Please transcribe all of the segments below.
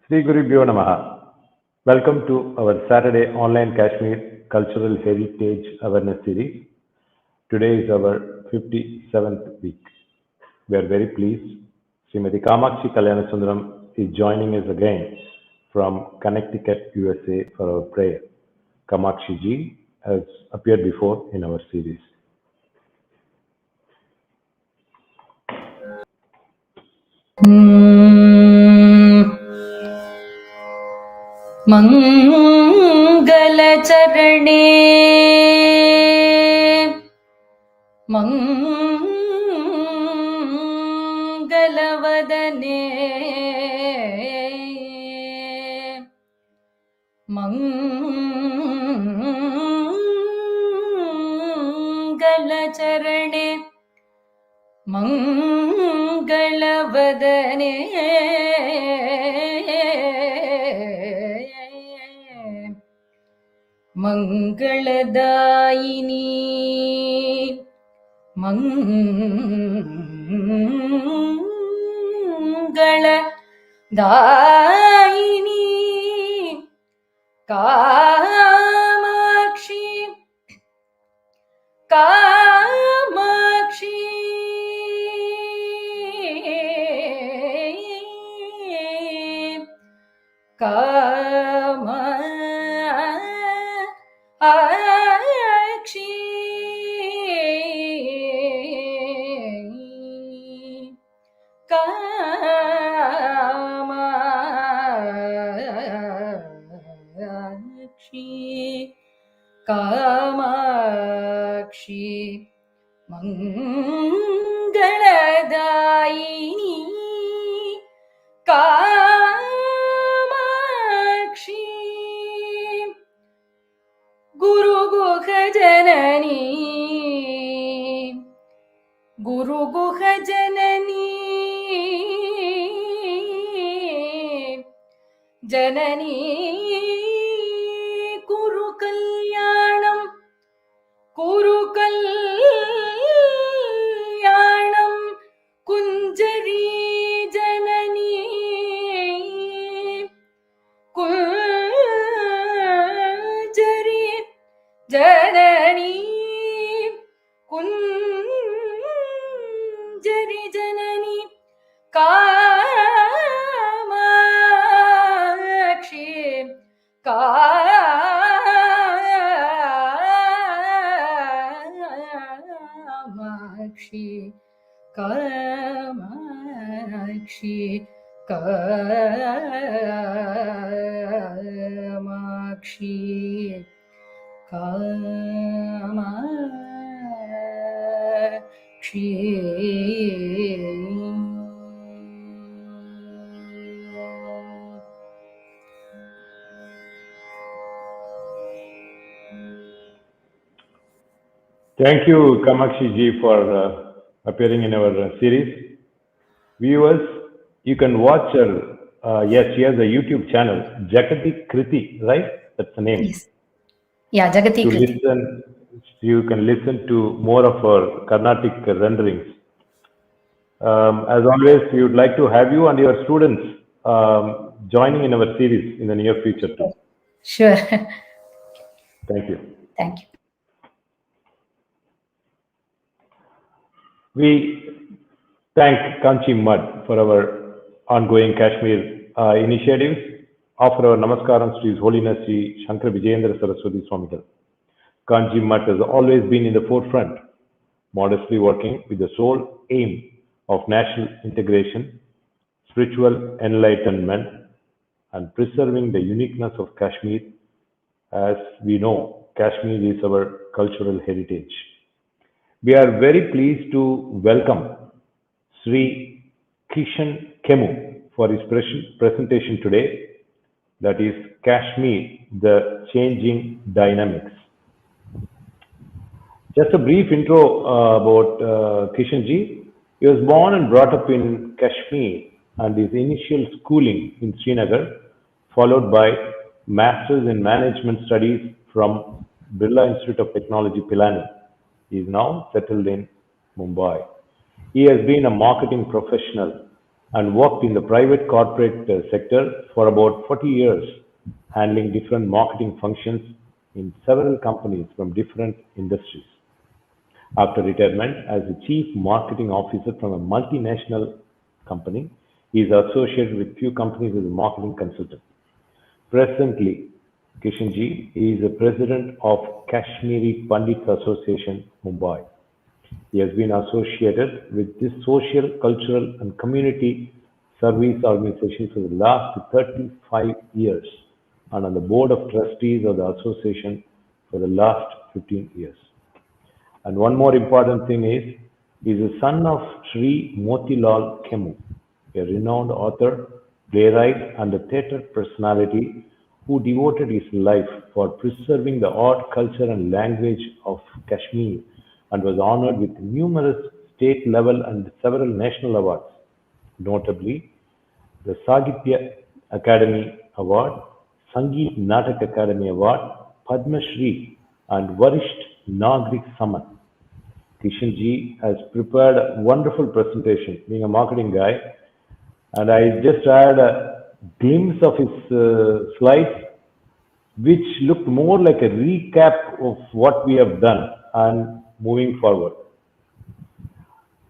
Sri Gurubhyo Namaha. Welcome to our Saturday online Kashmir Cultural Heritage Awareness Series. Today is our 57th week. We are very pleased. Srimati Kamakshi Kalyanasundram is joining us again from Connecticut, USA for our prayer. Kamakshi ji has appeared before in our series. मङ्गलचरणे मङ्गलवदने मङ्गलचरणे मङ्गलवदने मङ्गलदायिनी मङ्गलदायिनी Kamakshi Kamakshi Kamakshi Kamakshi Kamakshi मङ्गलदायिनी Kamakshi गुरुगुहजननी गुरुगुहजननी जननी कुरु कल्याणं कुरु कल्याणं कुञ्जरी जननी कुञ्जरी जननी कुञ्जरी जननी Kamakshi Kamakshi Kamakshi Kamakshi Kamakshi Thank you, Kamakshi ji, for appearing in our series. Viewers, you can watch her. Yes, she has a YouTube channel, Jakati Kriti, right? That's the name. Yes. Yeah, Jagati To Kriti. listen, you can listen to more of her Carnatic renderings. As always, we would like to have you and your students joining in our series in the near future too. Sure. Thank you. Thank you. We thank Kanchi Mud for our ongoing Kashmir initiatives. Offer our namaskaram to His Holiness Sri Shankar Vijayendra Saraswati Swamigal. Kanchi Mud has always been in the forefront, modestly working with the sole aim of national integration, spiritual enlightenment, and preserving the uniqueness of Kashmir. As we know, Kashmir is our cultural heritage. We are very pleased to welcome Sri Kishan Kemmu for his presentation today, that is Kashmir, the Changing Dynamics. Just a brief intro about Kishan ji. He was born and brought up in Kashmir and his initial schooling in Srinagar, followed by Masters in Management Studies from Birla Institute of Technology, Pilani. He is now settled in Mumbai. He has been a marketing professional and worked in the private corporate sector for about 40 years, handling different marketing functions in several companies from different industries. After retirement as the chief marketing officer from a multinational company, he is associated with few companies as a marketing consultant. Presently, Kishanji is the president of Kashmiri Pandits Association, Mumbai. He has been associated with this social, cultural, and community service organization for the last 35 years and on the board of trustees of the association for the last 15 years. And one more important thing is, he is the son of Sri Motilal Kemmu, a renowned author, playwright, and a theatre personality who devoted his life for preserving the art, culture, and language of Kashmir and was honored with numerous state level and several national awards, notably the Sahitya Academy Award, Sangeet Natak Academy Award, Padma Shri, and Varisht Nagrik Saman. Kishan has prepared a wonderful presentation, being a marketing guy, and I just had a glimpse of his slides, which looked more like a recap of what we have done and moving forward.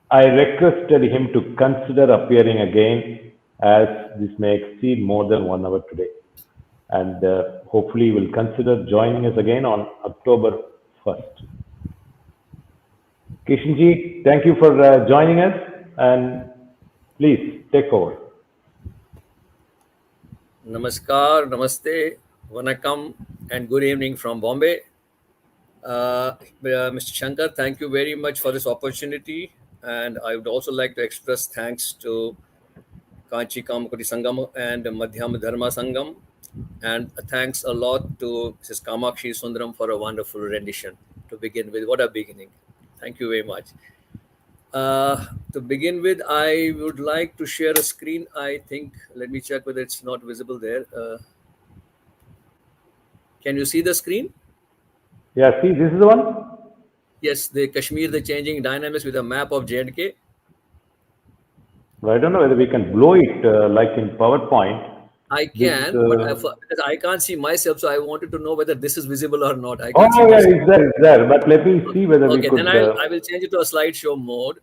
I requested him to consider appearing again as this may exceed more than 1 hour today. And hopefully he will consider joining us again on October 1st. Kishanji, thank you for joining us and please take over. Namaskar, Namaste, Vanakkam, and good evening from Bombay. Mr. Shankar, thank you very much for this opportunity. And I would also like to express thanks to Kanchi Kamakoti Sangam and Madhyam Dharma Sangam. And thanks a lot to Mrs. Kamakshi Sundaram for a wonderful rendition to begin with. What a beginning. Thank you very much. To begin with, I would like to share a screen. I think, let me check whether it's not visible there. Can you see the screen? Yeah, see, this is the one? Yes, the Kashmir, the changing dynamics with a map of J&K. Well, I don't know whether we can blow it like in PowerPoint. I can, but I can't see myself, so I wanted to know whether this is visible or not. I Oh, can't see yeah, myself. it's there. But let me see whether we Okay, could. then I will change it to a slideshow mode.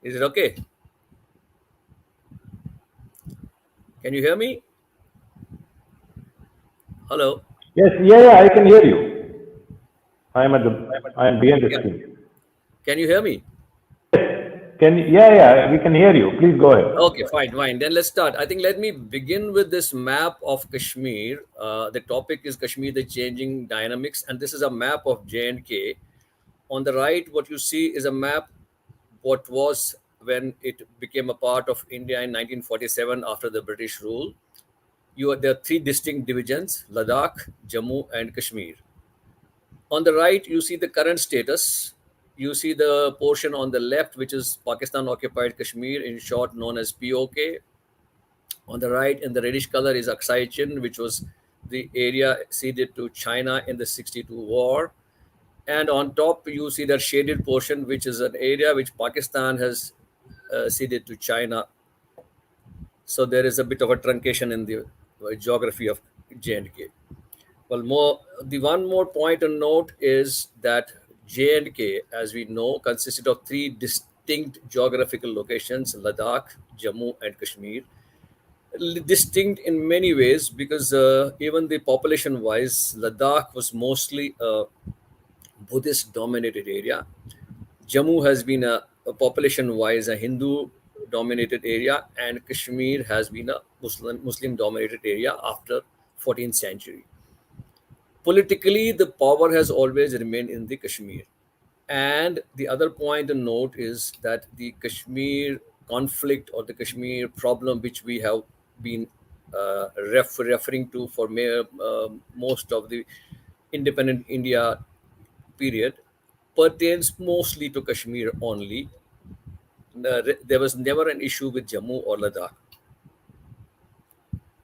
Is it okay? Can you hear me? Hello? Yes, yeah, I can hear you. I am behind the screen. Can you hear me? We can hear you. Please go ahead. Okay, fine. Then let's start. I think let me begin with this map of Kashmir. The topic is Kashmir, the changing dynamics, and this is a map of J&K. On the right, what you see is a map what was when it became a part of India in 1947 after the British rule. There are three distinct divisions: Ladakh, Jammu, and Kashmir. On the right, you see the current status. You see the portion on the left, which is Pakistan occupied Kashmir, in short known as POK. On the right, in the reddish color, is Aksai Chin, which was the area ceded to China in the 62 war. And on top, you see that shaded portion, which is an area which Pakistan has ceded to China. So there is a bit of a truncation in the geography of J&K. Well, the one more point to note is that J&K, as we know, consisted of three distinct geographical locations: Ladakh, Jammu, and Kashmir. Distinct in many ways because even the population-wise, Ladakh was mostly a Buddhist-dominated area. Jammu has been a population-wise a Hindu-dominated area, and Kashmir has been a Muslim-dominated area after 14th century. Politically, the power has always remained in the Kashmir. And the other point to note is that the Kashmir conflict or the Kashmir problem, which we have been referring to for most of the independent India period, pertains mostly to Kashmir only. There was never an issue with Jammu or Ladakh.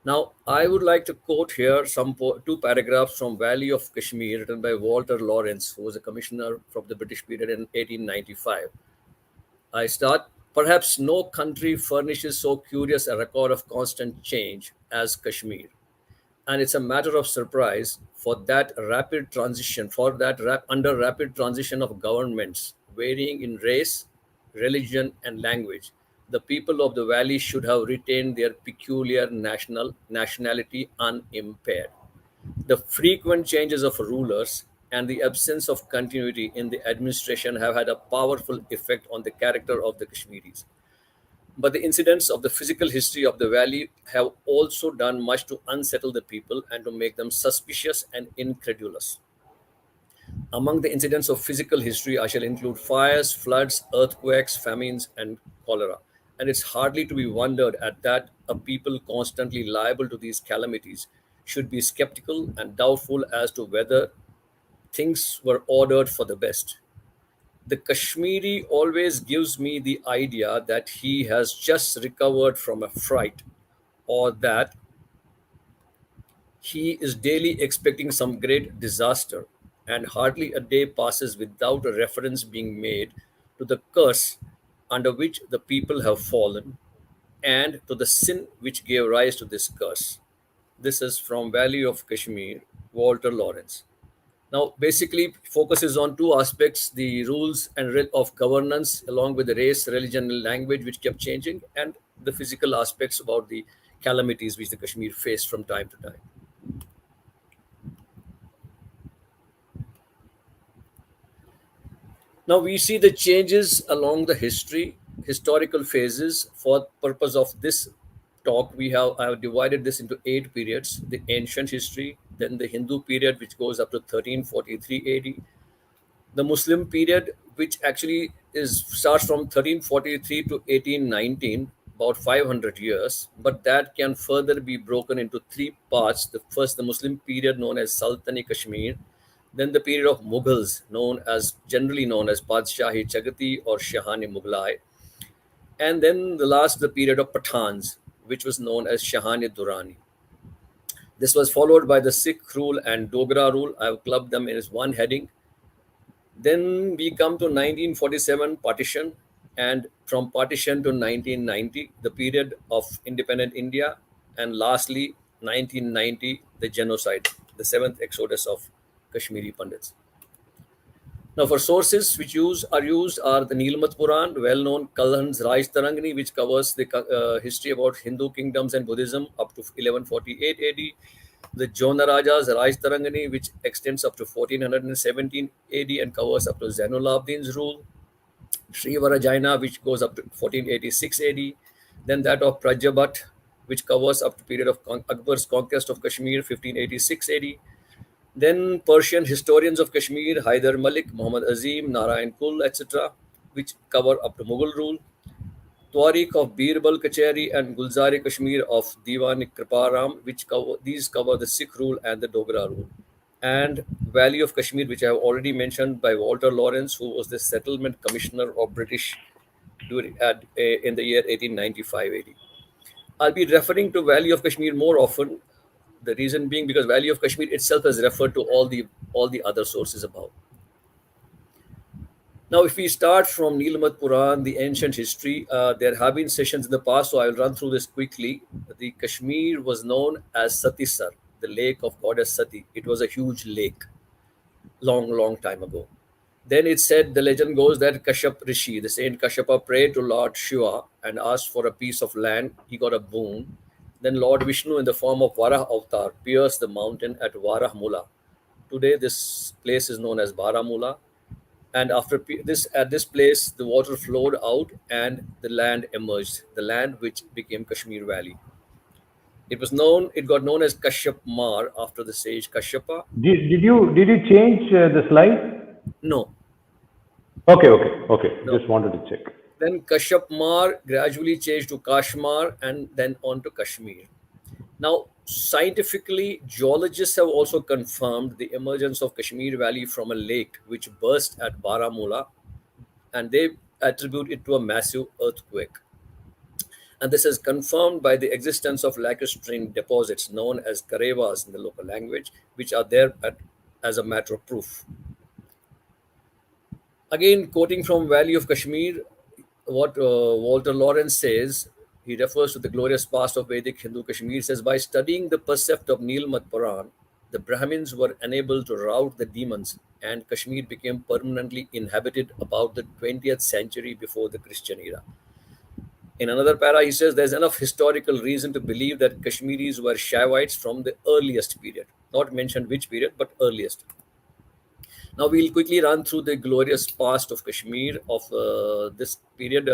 Now, I would like to quote here two paragraphs from Valley of Kashmir, written by Walter Lawrence, who was a commissioner from the British period in 1895. I start. Perhaps no country furnishes so curious a record of constant change as Kashmir, and it's a matter of surprise under rapid transition of governments varying in race, religion, and language, the people of the valley should have retained their peculiar nationality unimpaired. The frequent changes of rulers and the absence of continuity in the administration have had a powerful effect on the character of the Kashmiris. But the incidents of the physical history of the valley have also done much to unsettle the people and to make them suspicious and incredulous. Among the incidents of physical history, I shall include fires, floods, earthquakes, famines, and cholera. And it's hardly to be wondered at that a people constantly liable to these calamities should be skeptical and doubtful as to whether things were ordered for the best. The Kashmiri always gives me the idea that he has just recovered from a fright, or that he is daily expecting some great disaster, and hardly a day passes without a reference being made to the curse under which the people have fallen and to the sin which gave rise to this curse. This is from Valley of Kashmir, Walter Lawrence. Now, basically, focuses on two aspects: the rules and of governance, along with the race, religion, and language, which kept changing, and the physical aspects about the calamities which the Kashmir faced from time to time. Now we see the changes along the historical phases. For purpose of this talk, I have divided this into 8 periods: the ancient history, then the Hindu period, which goes up to 1343 AD, the Muslim period, which actually is starts from 1343 to 1819, about 500 years, but that can further be broken into three parts. The first, the Muslim period, known as Sultani Kashmir, then the period of Mughals, generally known as Padshahi Chagati or Shahani Mughlai, and then the last, the period of Pathans, which was known as Shahani Durrani. This was followed by the Sikh rule and Dogra rule. I have clubbed them in as one heading. Then we come to 1947 partition, and from partition to 1990, the period of independent India, and lastly 1990, the genocide, the seventh exodus of Kashmiri Pandits. Now, for sources which used are the Nilmat Puran, well-known Kalhan's Raj Tarangani, which covers the history about Hindu kingdoms and Buddhism up to 1148 AD. The Jonaraja's Raj Tarangani, which extends up to 1417 AD and covers up to Zainul Abidin's rule. Sri Varajaina, which goes up to 1486 AD. Then that of Prajabhat, which covers up to period of Akbar's conquest of Kashmir, 1586 AD. Then Persian historians of Kashmir, Hyder Malik, Muhammad Azim, Narayan Kul, etc., which cover up to Mughal rule. Tariq of Birbal Kacheri and Gulzari Kashmir of Diwan Kriparam, which cover the Sikh rule and the Dogra rule. And Valley of Kashmir, which I have already mentioned, by Walter Lawrence, who was the settlement commissioner of British in the year 1895 AD. I'll be referring to Valley of Kashmir more often. The reason being because Valley of Kashmir itself has referred to all the other sources above. Now, if we start from Nilmat Puran, the ancient history, there have been sessions in the past, so I will run through this quickly. The Kashmir was known as Satisar, the lake of goddess Sati. It was a huge lake, long time ago. Then it said, the legend goes that Kashyap Rishi, the saint Kashyapa, prayed to Lord Shiva and asked for a piece of land. He got a boon. Then Lord Vishnu, in the form of Varah Avatar, pierced the mountain at Varahmula. Today, this place is known as Baramula. And at this place, the water flowed out and the land emerged, the land which became Kashmir Valley. It got known as Kashyap Mar after the sage Kashyapa. Did you change the slide? No. Okay. No. Just wanted to check. Then Kashyap Mar gradually changed to Kashmar and then on to Kashmir. Now, scientifically, geologists have also confirmed the emergence of Kashmir Valley from a lake which burst at Baramula, and they attribute it to a massive earthquake. And this is confirmed by the existence of lacustrine deposits known as karevas in the local language, which are there as a matter of proof. Again, quoting from Valley of Kashmir, what Walter Lawrence says, he refers to the glorious past of Vedic Hindu Kashmir, says, by studying the percept of Nilmat Puran, the Brahmins were unable to rout the demons, and Kashmir became permanently inhabited about the 20th century before the Christian era. In another para, he says there's enough historical reason to believe that Kashmiris were Shaivites from the earliest period. Not mentioned which period, but earliest. Now we'll quickly run through the glorious past of Kashmir of this period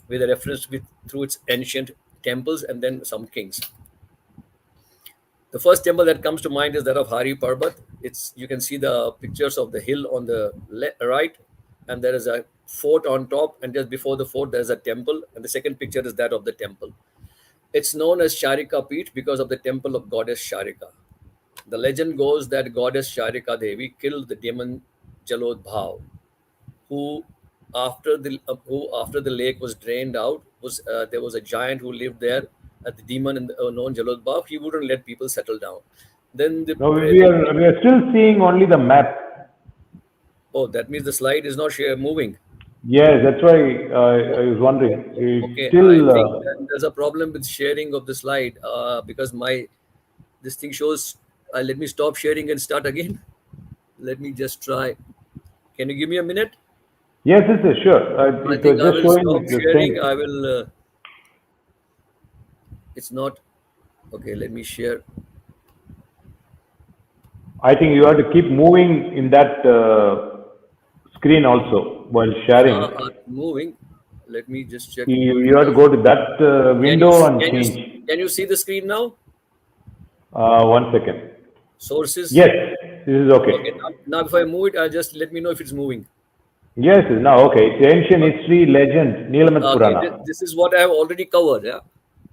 with a reference through its ancient temples and then some kings. The first temple that comes to mind is that of Hari Parbat. You can see the pictures of the hill on the right, and there is a fort on top, and just before the fort there is a temple, and the second picture is that of the temple. It's known as Sharika Peeth because of the temple of goddess Sharika. The legend goes that goddess Sharika Devi killed the demon Jalodbhav, who after the lake was drained out, there was a giant who lived there, the demon known Jalodbhav. He wouldn't let people settle down. Then No, we are still seeing only the map. Oh, that means the slide is not moving. Yes, that's why I was wondering. Okay, Still, I think that there's a problem with sharing of the slide because this thing shows. Let me stop sharing and start again. Let me just try. Can you give me a minute? yes, sure. I It think was I just will showing stop the sharing. same. I will. It's not. Okay, let me share. I think you have to keep moving in that screen also while sharing. Moving. Let me just check. You have to go to that Can you window and can you change. can you see the screen now? 1 second. Sources. Yes, this is okay. Okay. Now if I move it, just let me know if it's moving. Yes, now okay. It's ancient history legend, Neelamat Okay. Purana. This is what I have already covered. Yeah.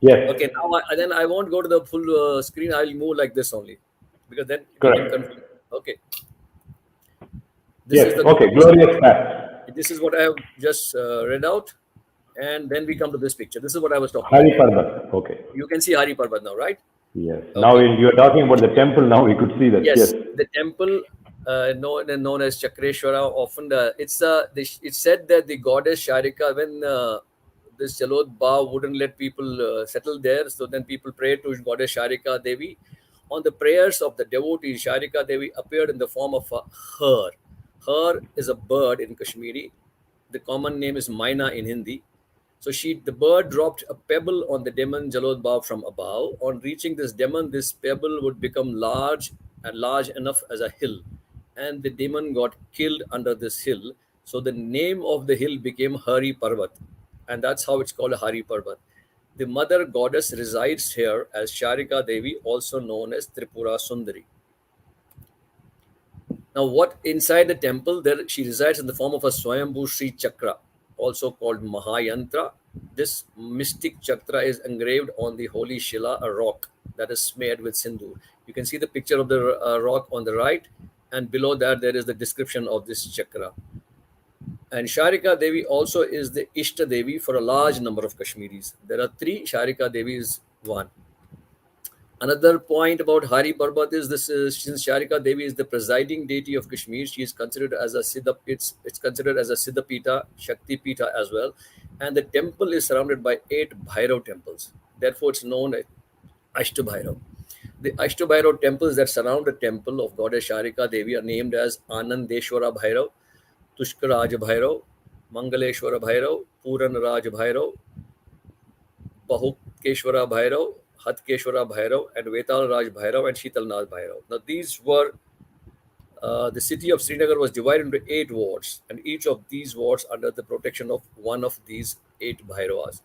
Yes, Okay. Now then I won't go to the full screen. I'll move like this only, because then we can correct. confirm. Okay. This is Yes, the okay. glorious Glorious past. fact. This is what I have just read out, and then we come to this picture. This is what I was talking Hari about. Parbat. Okay. You can see Hari Parbat now, right? Yes. Now Okay. you are talking about the temple. Now we could see that. Yes. Yes, the temple known as Chakreshwara. Often it's said that the goddess Sharika, when this Jalod Ba wouldn't let people settle there, so then people prayed to goddess Sharika Devi. On the prayers of the devotees, Sharika Devi appeared in the form of a her. Her is a bird in Kashmiri. The common name is Maina in Hindi. So the bird dropped a pebble on the demon Jalodbhav from above. On reaching this demon, this pebble would become large and large enough as a hill. And the demon got killed under this hill. So the name of the hill became Hari Parvat. And that's how it's called Hari Parvat. The mother goddess resides here as Sharika Devi, also known as Tripura Sundari. Now, what inside the temple, there she resides in the form of a Swayambhu Sri Chakra, also called Mahayantra. This mystic chakra is engraved on the holy Shila, a rock that is smeared with sindoor. You can see the picture of the rock on the right, and below that there is the description of this chakra. And Sharika Devi also is the Ishta Devi for a large number of Kashmiris. There are 3 Sharika Devis, 1. Another point about Hari Parbat is this: since Sharika Devi is the presiding deity of Kashmir, she is considered as a Siddha. It's considered as a Siddha Pita, Shakti Pita as well, and the temple is surrounded by 8 Bhairav temples. Therefore, it's known as Ashtabhairav. The Ashtabhairav temples that surround the temple of goddess Sharika Devi are named as Anandeshwara Bhairav, Tushkaraj Bhairav, Mangaleshwara Bhairav, Puran Raj Bhairav, Bahukeshwara Bhairav, Hatkeshwara Bhairav, and Vetal Raj Bhairav, and Sheetalnath Bhairav. Now, these were the city of Srinagar was divided into 8 wards, and each of these wards under the protection of one of these 8 Bhairavas.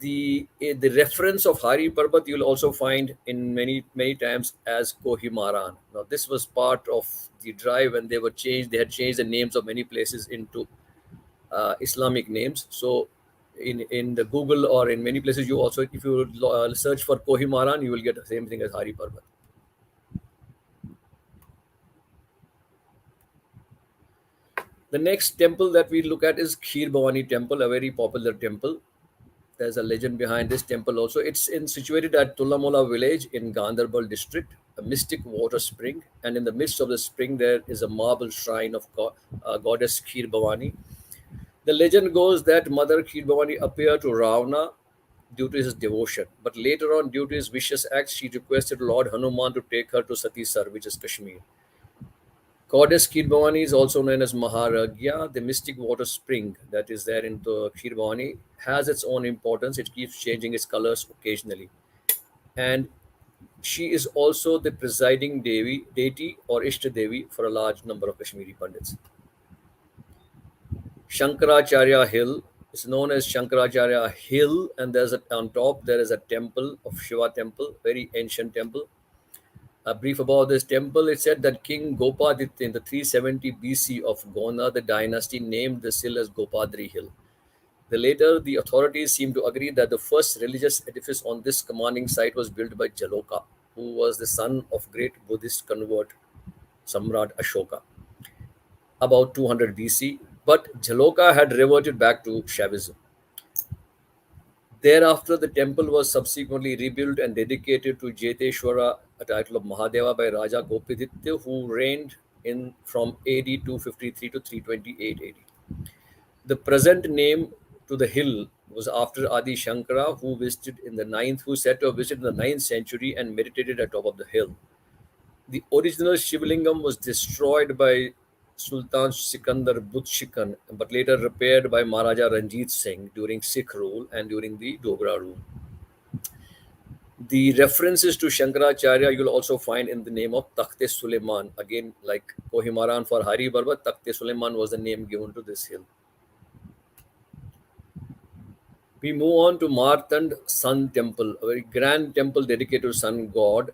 The reference of Hari Parbat you will also find in many times as Kohimaran. Now, this was part of the drive when they were changed. They had changed the names of many places into Islamic names. So, in the Google or in many places, you also, if you search for Kohimaran, you will get the same thing as Hari Parbat. The next temple that we look at is Kheer Bhavani temple, a very popular temple. There's a legend behind this temple also. It's situated at Tulamola village in Gandarbal district, a mystic water spring, and in the midst of the spring there is a marble shrine of goddess Kheer Bhavani. The legend goes that Mother Kheer Bhavani appeared to Ravana due to his devotion, but later on, due to his vicious acts, she requested Lord Hanuman to take her to Satisar, which is Kashmir. Goddess Kheer Bhavani is also known as Maharagya. The mystic water spring that is there in the Kheer Bhavani has its own importance. It keeps changing its colors occasionally. And she is also the presiding deity or Ishta Devi for a large number of Kashmiri Pandits. Shankaracharya Hill is known as Shankaracharya Hill, and on top there is a temple of Shiva temple, very ancient temple. A brief about this temple, it said that King Gopaditya in the 370 BC of Gona, the dynasty, named this hill as Gopadri Hill. The authorities seem to agree that the first religious edifice on this commanding site was built by Jaloka, who was the son of great Buddhist convert Samrat Ashoka, about 200 BC. But Jaloka had reverted back to Shaivism. Thereafter, the temple was subsequently rebuilt and dedicated to Jeteshwara, a title of Mahadeva, by Raja Gopiditya, who reigned in from AD 253 to 328 AD. The present name to the hill was after Adi Shankara, who is said to have visited in the 9th century and meditated at top of the hill. The original Shivlingam was destroyed by Sultan Sikandar Butshikan, but later repaired by Maharaja Ranjit Singh during Sikh rule and during the Dogra rule. The references to Shankaracharya you'll also find in the name of Takhte Suleiman. Again, like Kohimaran for Hari Barbat, Takhte Suleiman was the name given to this hill. We move on to Martand Sun Temple, a very grand temple dedicated to sun god,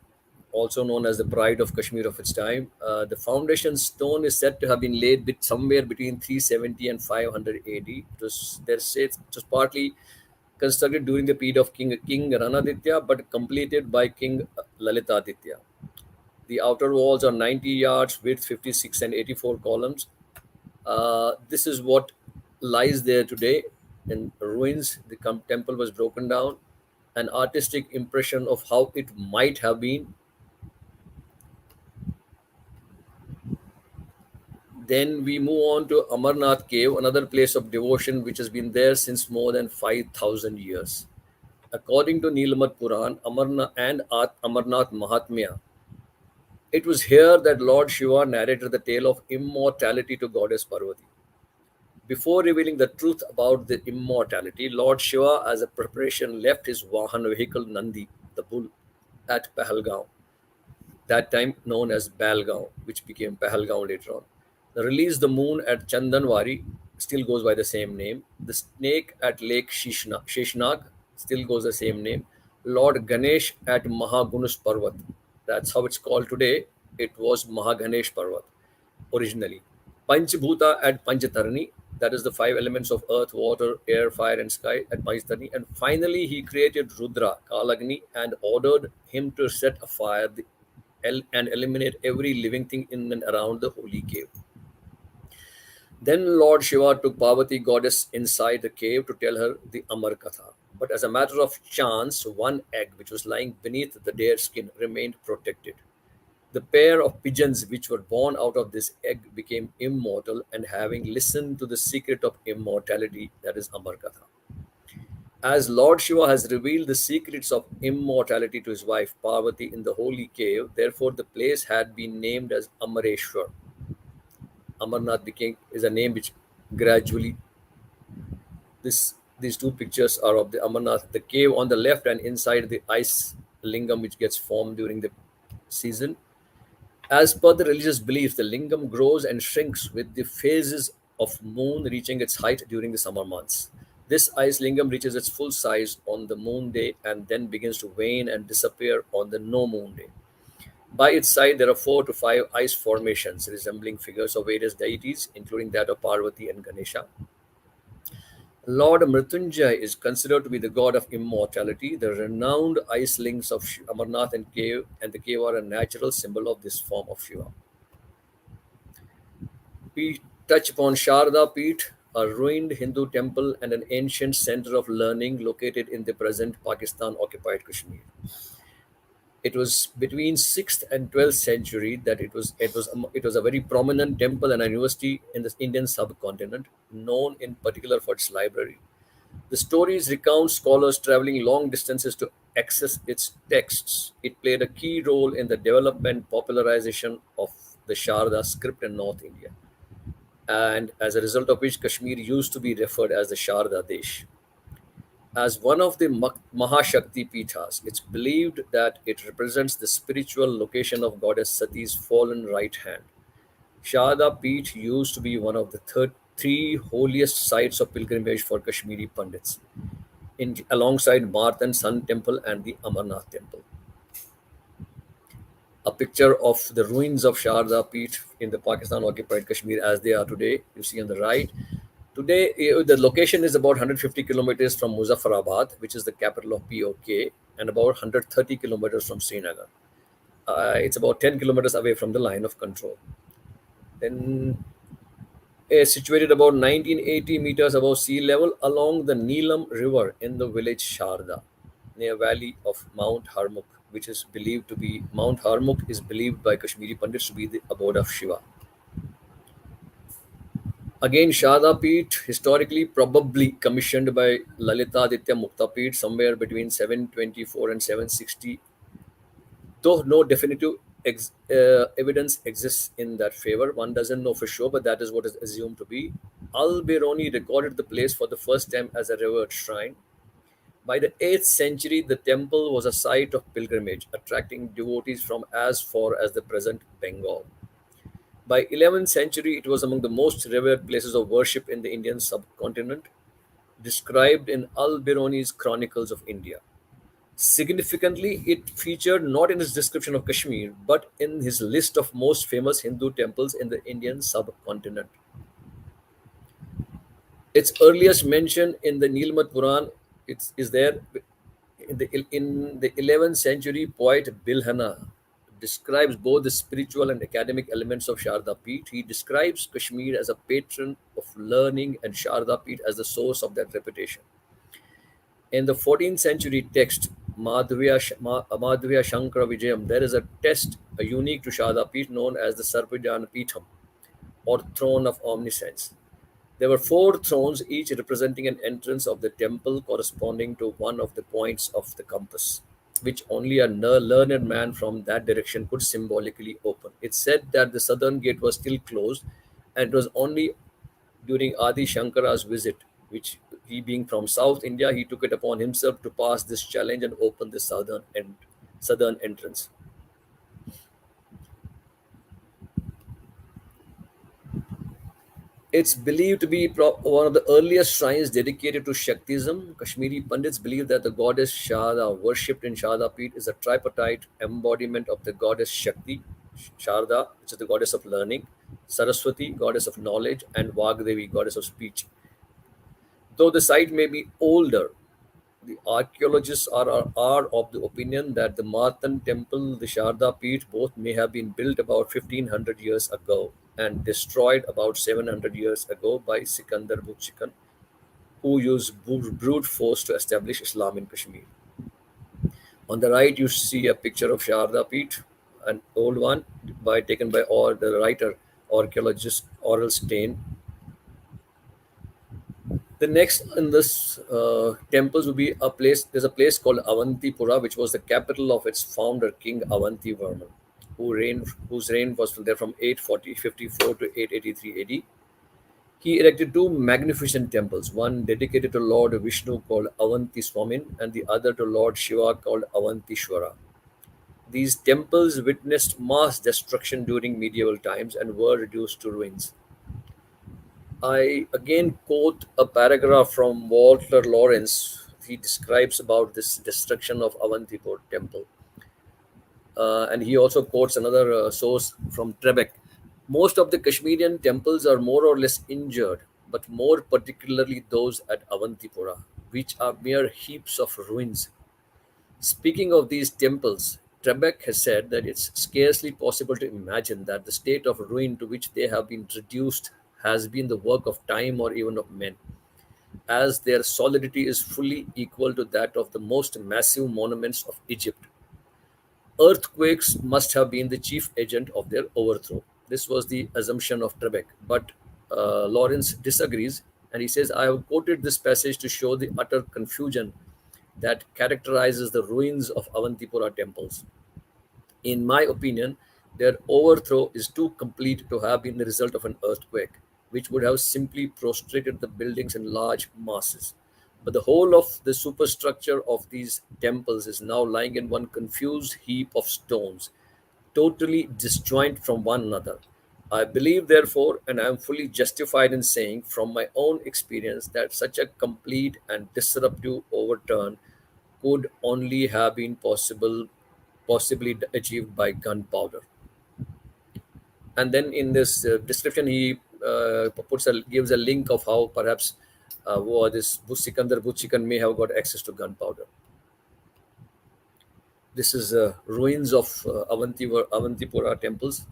also known as the pride of Kashmir of its time. The foundation stone is said to have been laid somewhere between 370 and 500 AD. It was partly constructed during the period of King Ranaditya, but completed by King Lalitaditya. The outer walls are 90 yards, width 56 and 84 columns. This is what lies there today in ruins. The temple was broken down. An artistic impression of how it might have been. Then we move on to Amarnath Cave, another place of devotion which has been there since more than 5,000 years. According to Neelamat Puran Amarnath Mahatmya, it was here that Lord Shiva narrated the tale of immortality to Goddess Parvati. Before revealing the truth about the immortality, Lord Shiva, as a preparation, left his Vahan vehicle Nandi, the bull, at Pahalgaon, that time known as Balgaon, which became Pahalgaon later on. Release the moon at Chandanwari, still goes by the same name. The snake at Lake Sheshnag, still goes the same name. Lord Ganesh at Mahagunush Parvat, that's how it's called today. It was Mahaganesh Parvat originally. Panchbhuta at Panchatarani, that is the 5 elements of earth, water, air, fire, and sky at Panchatarani. And finally, he created Rudra, Kalagni, and ordered him to set afire and eliminate every living thing in and around the holy cave. Then Lord Shiva took Parvati goddess inside the cave to tell her the Amar Katha. But as a matter of chance, one egg which was lying beneath the deer skin remained protected. The pair of pigeons which were born out of this egg became immortal, and having listened to the secret of immortality, that is Amar Katha. As Lord Shiva has revealed the secrets of immortality to his wife Parvati in the holy cave, therefore the place had been named as Amareshwar. Amarnath is a name which gradually, these two pictures are of the Amarnath, the cave on the left, and inside the ice lingam which gets formed during the season. As per the religious belief, the lingam grows and shrinks with the phases of moon reaching its height during the summer months. This ice lingam reaches its full size on the moon day and then begins to wane and disappear on the no moon day. By its side, there are 4 to 5 ice formations resembling figures of various deities, including that of Parvati and Ganesha. Lord Mrityunjay is considered to be the god of immortality. The renowned ice links of Amarnath and the cave are a natural symbol of this form of Shiva. We touch upon Sharda Peeth, a ruined Hindu temple, and an ancient center of learning located in the present Pakistan occupied Kashmir. It was between 6th and 12th century that it was a very prominent temple and a university in the Indian subcontinent, known in particular for its library. The stories recount scholars traveling long distances to access its texts. It played a key role in the development popularization of the Sharda script in North India, and as a result of which Kashmir used to be referred as the Sharda Desh. As one of the Mahashakti Pithas, it's believed that it represents the spiritual location of goddess Sati's fallen right hand. Sharda Peeth used to be one of the three holiest sites of pilgrimage for Kashmiri Pandits, alongside Marthan Sun Temple and the Amarnath Temple. A picture of the ruins of Sharda Peeth in the Pakistan occupied Kashmir as they are today, you see on the right. Today, the location is about 150 kilometers from Muzaffarabad, which is the capital of POK, and about 130 kilometers from Srinagar. It's about 10 kilometers away from the line of control. Then, situated about 1980 meters above sea level along the Neelam River in the village Sharda, near valley of Mount Harmukh, which is believed to be Mount Harmukh is believed by Kashmiri Pandits to be the abode of Shiva. Again, Sharda Peeth, historically probably commissioned by Lalitaditya Muktapeeth somewhere between 724 and 760, though no definitive evidence exists in that favor. One doesn't know for sure, but that is what is assumed to be. Al-Biruni recorded the place for the first time as a revered shrine. By the 8th century, the temple was a site of pilgrimage, attracting devotees from as far as the present Bengal. By 11th century, it was among the most revered places of worship in the Indian subcontinent, described in Al-Biruni's Chronicles of India. Significantly, it featured not in his description of Kashmir, but in his list of most famous Hindu temples in the Indian subcontinent. Its earliest mention in the Nilmat Puran is there in the 11th century poet Bilhana describes both the spiritual and academic elements of Sharda Peeth. He describes Kashmir as a patron of learning and Sharda Peeth as the source of that reputation. In the 14th century text Madhvya Shankara Vijayam, there is a text unique to Sharda Peeth known as the Sarvijnana Peetham, or throne of omniscience. There were 4 thrones, each representing an entrance of the temple corresponding to one of the points of the compass, which only a learned man from that direction could symbolically open. It's said that the southern gate was still closed, and it was only during Adi Shankara's visit, which he being from South India, he took it upon himself to pass this challenge and open the southern entrance. It's believed to be one of the earliest shrines dedicated to Shaktism. Kashmiri Pandits believe that the goddess Sharda, worshipped in Sharda Peeth, is a tripartite embodiment of the goddess Shakti, Sharda, which is the goddess of learning, Saraswati, goddess of knowledge, and Vagdevi, goddess of speech. Though the site may be older, the archaeologists are of the opinion that the Marthan temple, the Sharda Peeth, both may have been built about 1500 years ago and destroyed about 700 years ago by Sikandar Butchikan, who used brute force to establish Islam in Kashmir. On the right, you see a picture of Sharda Peeth, an old one taken by the writer archaeologist Oral Stein. The next in this temples would be a place. There's a place called Avantipura, which was the capital of its founder, King Avanti Varman, whose reign was there from 854 to 883 AD. He erected 2 magnificent temples, one dedicated to Lord Vishnu called Avanti Swamin, and the other to Lord Shiva called Avantishwara. These temples witnessed mass destruction during medieval times and were reduced to ruins. I again quote a paragraph from Walter Lawrence. He describes about this destruction of Avantipur temple. And he also quotes another source from Trebek. Most of the Kashmirian temples are more or less injured, but more particularly those at Avantipura, which are mere heaps of ruins. Speaking of these temples, Trebek has said that it's scarcely possible to imagine that the state of ruin to which they have been reduced has been the work of time or even of men, as their solidity is fully equal to that of the most massive monuments of Egypt. Earthquakes must have been the chief agent of their overthrow. This was the assumption of Trebek, but Lawrence disagrees, and he says, I have quoted this passage to show the utter confusion that characterizes the ruins of Avantipura temples. In my opinion, their overthrow is too complete to have been the result of an earthquake, which would have simply prostrated the buildings in large masses. But the whole of the superstructure of these temples is now lying in one confused heap of stones, totally disjoint from one another. I believe, therefore, and I am fully justified in saying from my own experience that such a complete and disruptive overturn could only have been possibly achieved by gunpowder. And then in this description, he gives a link of how perhaps this Sikandar Buchikan may have got access to gunpowder. This is ruins of Avantipura temples.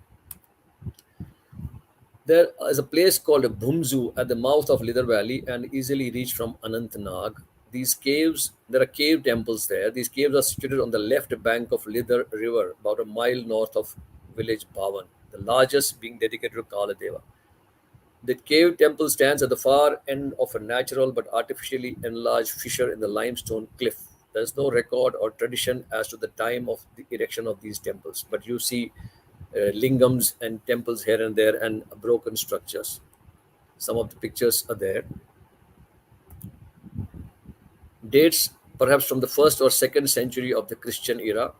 There is a place called Bhumzu at the mouth of Lidar Valley and easily reached from Anantnag. These caves, there are cave temples there. These caves are situated on the left bank of Lidar River, about a mile north of village Bhavan, the largest being dedicated to Kaladeva. The cave temple stands at the far end of a natural but artificially enlarged fissure in the limestone cliff. There is no record or tradition as to the time of the erection of these temples, but you see lingams and temples here and there and broken structures. Some of the pictures are there. Dates perhaps from the first or second century of the Christian era.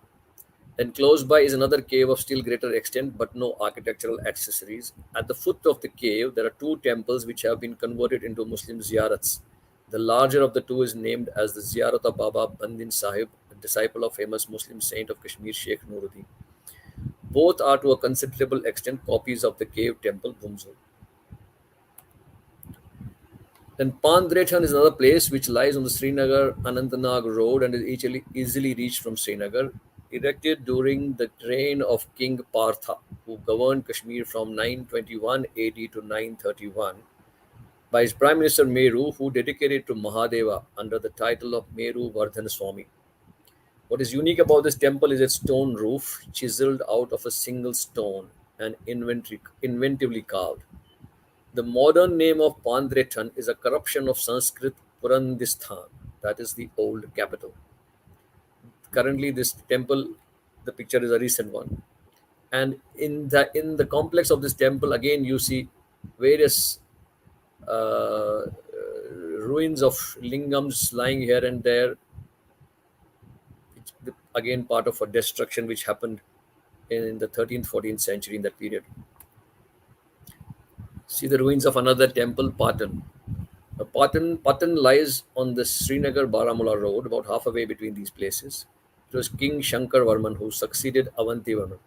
Then close by is another cave of still greater extent but no architectural accessories. At the foot of the cave, there are two temples which have been converted into Muslim ziyarats. The larger of the two is named as the Ziyarat of Baba Bandin Sahib, a disciple of famous Muslim saint of Kashmir, Sheikh Nuruddin. Both are to a considerable extent copies of the cave temple Bhumzu. Then Pandrechan is another place which lies on the Srinagar Anantnag road and is easily reached from Srinagar, erected during the reign of King Partha, who governed Kashmir from 921 AD to 931, by his Prime Minister Meru, who dedicated it to Mahadeva under the title of Meru Vardhan Swami. What is unique about this temple is its stone roof, chiseled out of a single stone and inventively carved. The modern name of Pandrechan is a corruption of Sanskrit Purandisthan, that is the old capital. Currently, this temple, the picture is a recent one, and in the complex of this temple, again you see various uh, ruins of lingams lying here and there. It's again part of a destruction which happened in the 13th, 14th century in that period. See the ruins of another temple, Patan. Patan lies on the Srinagar Baramulla road, about halfway between these places. It was King Shankar Varman who succeeded Avanti Varman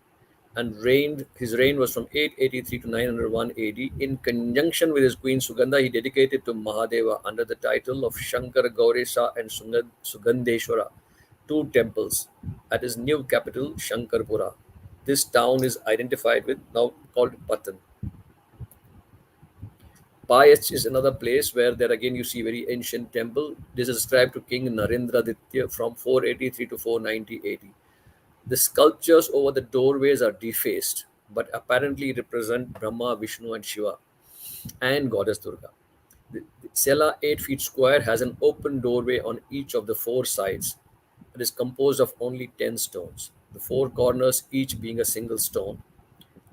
and reigned. His reign was from 883 to 901 AD. In conjunction with his queen Sugandha, he dedicated to Mahadeva under the title of Shankar Gauresa and Sugandheshwara two temples at his new capital, Shankarpura. This town is identified with, now called Patan. Payach is another place where there again you see very ancient temple. This is ascribed to King Narendra Aditya from 483 to 490 AD. The sculptures over the doorways are defaced, but apparently represent Brahma, Vishnu, and Shiva, and Goddess Durga. The cella, 8 feet square, has an open doorway on each of the four sides. It is composed of only 10 stones, the four corners each being a single stone.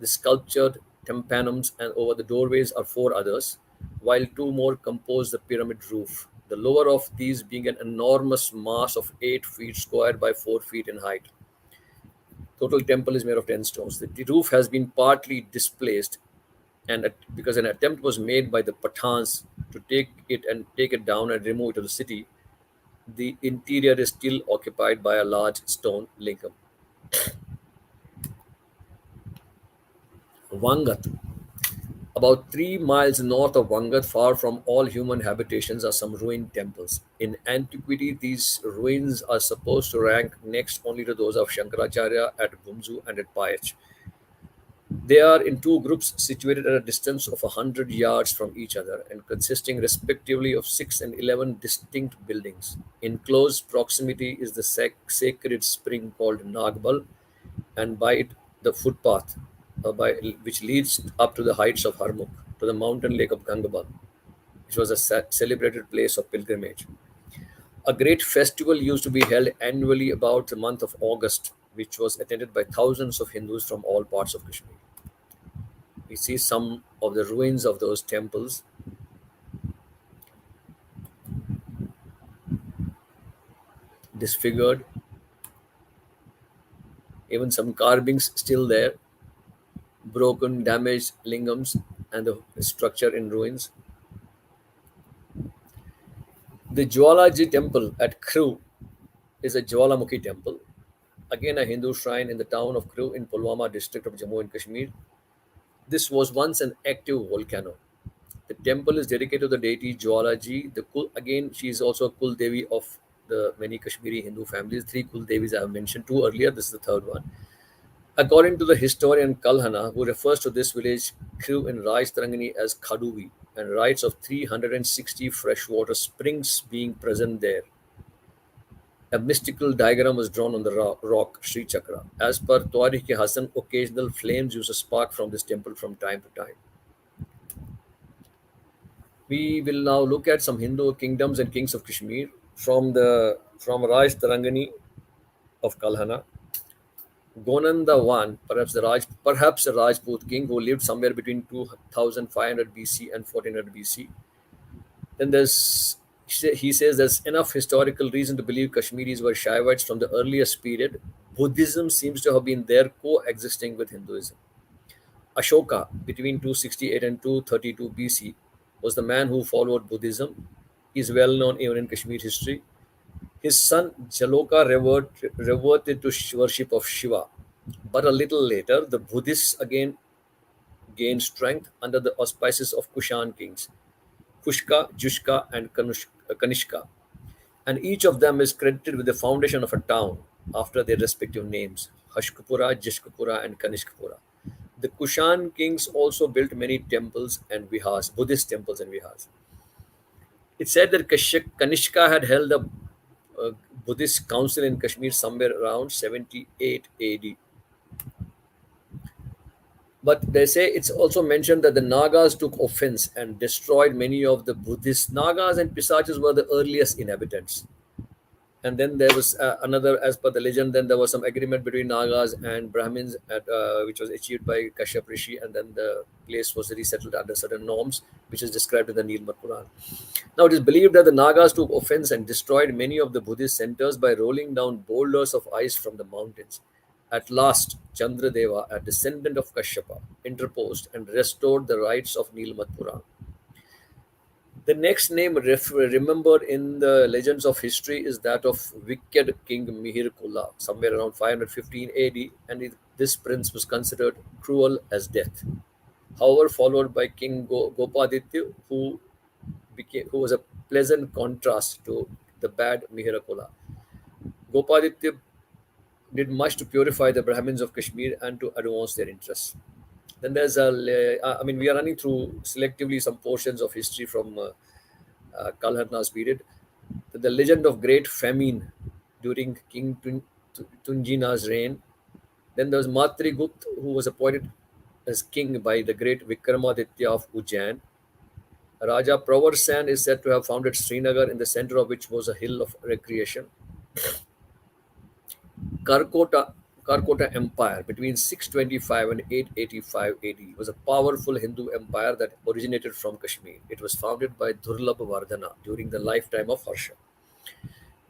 The sculptured tympanums and over the doorways are four others, while two more compose the pyramid roof. The lower of these being an enormous mass of 8 feet square by 4 feet in height. Total temple is made of 10 stones. The roof has been partly displaced, and because an attempt was made by the Pathans to take it down and remove it to the city, the interior is still occupied by a large stone lingam. Vangat. About 3 miles north of Vangat, far from all human habitations, are some ruined temples. In antiquity, these ruins are supposed to rank next only to those of Shankaracharya at Bhumzu and at Payach. They are in two groups situated at a distance of 100 yards from each other and consisting respectively of 6 and 11 distinct buildings. In close proximity is the sacred spring called Nagbal, and by it the footpath which leads up to the heights of Harmukh, to the mountain lake of Gangabal, which was a celebrated place of pilgrimage. A great festival used to be held annually about the month of August, which was attended by thousands of Hindus from all parts of Kashmir. We see some of the ruins of those temples disfigured, even some carvings still there, broken, damaged lingams, and the structure in ruins. The Jwalaji temple at Crew is a Jwalamukhi temple, again a Hindu shrine in the town of Crew in Pulwama district of Jammu and Kashmir. This was once an active volcano. The temple is dedicated to the deity Jwalaji. Again, she is also a Kul Devi of the many Kashmiri Hindu families. Three Kul Devis I have mentioned, two earlier, this is the third one. According to the historian Kalhana, who refers to this village Crew in Rajtarangani as Khaduvi, and writes of 360 freshwater springs being present there, a mystical diagram was drawn on the rock Sri Chakra. As per Tawrikh Hassan, occasional flames used to spark from this temple from time to time. We will now look at some Hindu kingdoms and kings of Kashmir from Raj Tarangani of Kalhana. Gonanda I, perhaps a Rajput king who lived somewhere between 2500 BC and 1400 BC. Then he says there's enough historical reason to believe Kashmiris were Shaivites from the earliest period. Buddhism seems to have been there coexisting with Hinduism. Ashoka, between 268 and 232 BC, was the man who followed Buddhism. He is well known even in Kashmir history. His son Jaloka reverted to worship of Shiva. But a little later, the Buddhists again gained strength under the auspices of Kushan kings, Kushka, Jushka, and Kanishka. And each of them is credited with the foundation of a town after their respective names, Hashkapura, Jishkapura, and Kanishkapura. The Kushan kings also built many temples and vihars, Buddhist temples and vihars. It's said that Kanishka had held a Buddhist council in Kashmir somewhere around 78 AD. But they say it's also mentioned that the Nagas took offense and destroyed many of the Buddhist Nagas, and Pisachas were the earliest inhabitants. And then there was another, as per the legend, then there was some agreement between Nagas and Brahmins, which was achieved by Kashyap Rishi, and then the place was resettled under certain norms, which is described in the Nilmat Quran. Now, it is believed that the Nagas took offense and destroyed many of the Buddhist centers by rolling down boulders of ice from the mountains. At last, Chandradeva, a descendant of Kashyapa, interposed and restored the rights of Nilmat Puran. The next name remembered in the legends of history is that of wicked King Mihir Kula, somewhere around 515 AD, and this prince was considered cruel as death. However, followed by King Gopaditya, who was a pleasant contrast to the bad Mihir Kula. Gopaditya did much to purify the Brahmins of Kashmir and to advance their interests. Then there's we are running through selectively some portions of history from Kalhana's period. The legend of great famine during King Tunjina's reign. Then there was Matrigupt, who was appointed as king by the great Vikramaditya of Ujjain. Raja Pravarsan is said to have founded Srinagar, in the center of which was a hill of recreation. Karkota Empire between 625 and 885 AD was a powerful Hindu empire that originated from Kashmir. It was founded by Durlabh Vardhana during the lifetime of Harsha.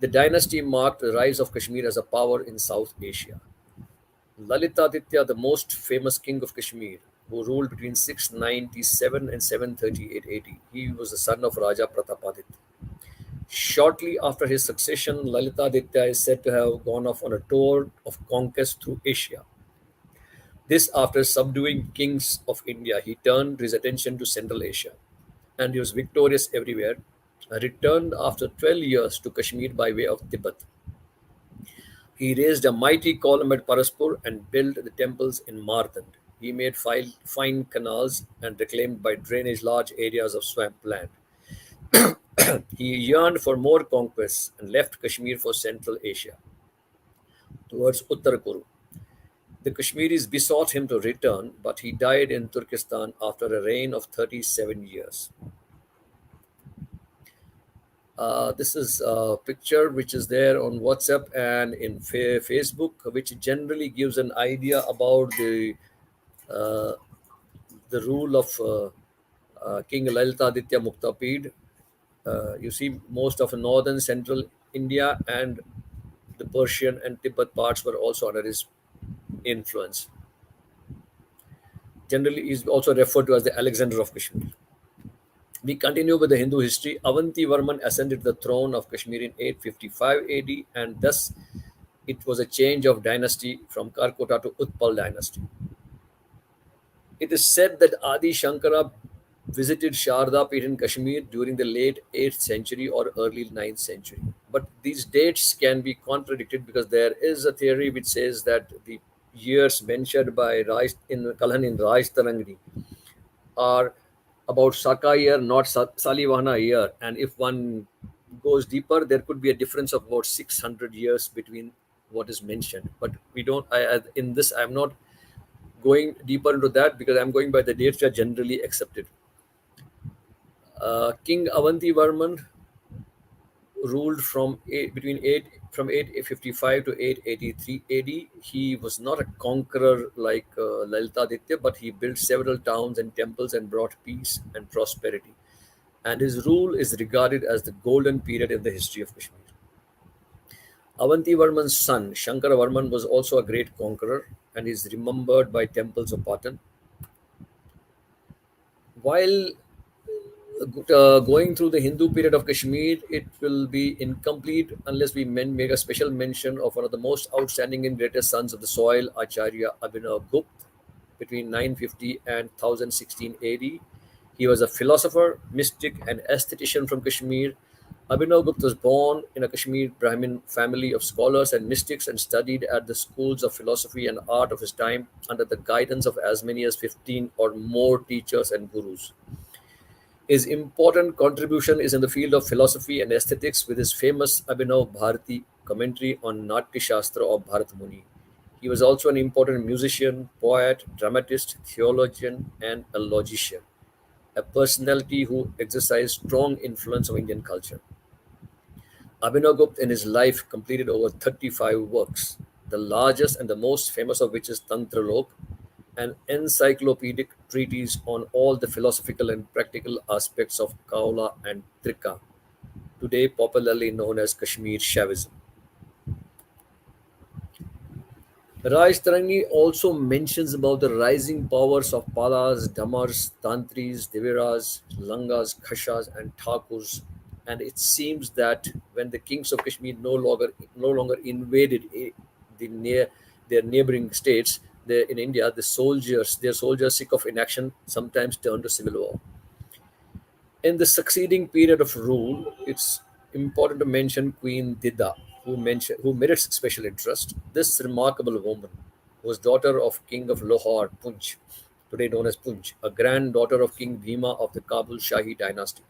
The dynasty marked the rise of Kashmir as a power in South Asia. Lalitaditya, the most famous king of Kashmir, who ruled between 697 and 738 AD, he was the son of Raja Pratapaditya. Shortly after his succession, Lalitaditya is said to have gone off on a tour of conquest through Asia. This, after subduing kings of India, he turned his attention to Central Asia, and he was victorious everywhere. Returned after 12 years to Kashmir by way of Tibet. He raised a mighty column at Paraspur and built the temples in Mardand. He made fine canals and reclaimed by drainage large areas of swampland. He yearned for more conquests and left Kashmir for Central Asia towards Uttar Kuru. The Kashmiris besought him to return, but he died in Turkestan after a reign of 37 years. This is a picture which is there on WhatsApp and in Facebook, which generally gives an idea about uh, the rule of King Lalitaditya Muktapid. You see, most of northern central India and the Persian and Tibet parts were also under his influence. Generally, he is also referred to as the Alexander of Kashmir. We continue with the Hindu history. Avanti Varman ascended the throne of Kashmir in 855 AD, and thus it was a change of dynasty from Karkota to Utpal dynasty. It is said that Adi Shankara visited Sharda Pit in Kashmir during the late 8th century or early 9th century. But these dates can be contradicted because there is a theory which says that the years mentioned by Raj in Kalhan in Raj Tarangani are about Saka year, not Salivana year. And if one goes deeper, there could be a difference of about 600 years between what is mentioned. But we don't, in this, I'm not going deeper into that because I'm going by the dates that are generally accepted. King Avanti Varman ruled between 855 to 883 AD. He was not a conqueror like Lalitaditya, but he built several towns and temples and brought peace and prosperity. And his rule is regarded as the golden period in the history of Kashmir. Avanti Varman's son, Shankara Varman, was also a great conqueror and is remembered by temples of Patan. While going through the Hindu period of Kashmir, it will be incomplete unless we make a special mention of one of the most outstanding and greatest sons of the soil, Acharya Abhinav Gupta, between 950 and 1016 AD. He was a philosopher, mystic, and aesthetician from Kashmir. Abhinav Gupta was born in a Kashmir Brahmin family of scholars and mystics and studied at the schools of philosophy and art of his time under the guidance of as many as 15 or more teachers and gurus. His important contribution is in the field of philosophy and aesthetics with his famous Abhinav Bharati commentary on Natya Shastra of Bharat Muni. He was also an important musician, poet, dramatist, theologian, and a logician, a personality who exercised strong influence on Indian culture. Abhinav Gupta in his life completed over 35 works, the largest and the most famous of which is Tantra Lok, an encyclopedic treatise on all the philosophical and practical aspects of Kaula and Trika, today popularly known as Kashmir Shaivism. Raj Tarani also mentions about the rising powers of Palas, Dhamars, Tantris, Deviras, Langas, Khashas, and Thakurs. And it seems that when the kings of Kashmir no longer invaded their neighboring states, in India, their soldiers sick of inaction, sometimes turned to civil war. In the succeeding period of rule, it's important to mention Queen Dida, who merits special interest. This remarkable woman was daughter of King of Lahore, Punj, today known as Punj, a granddaughter of King Bhima of the Kabul Shahi dynasty.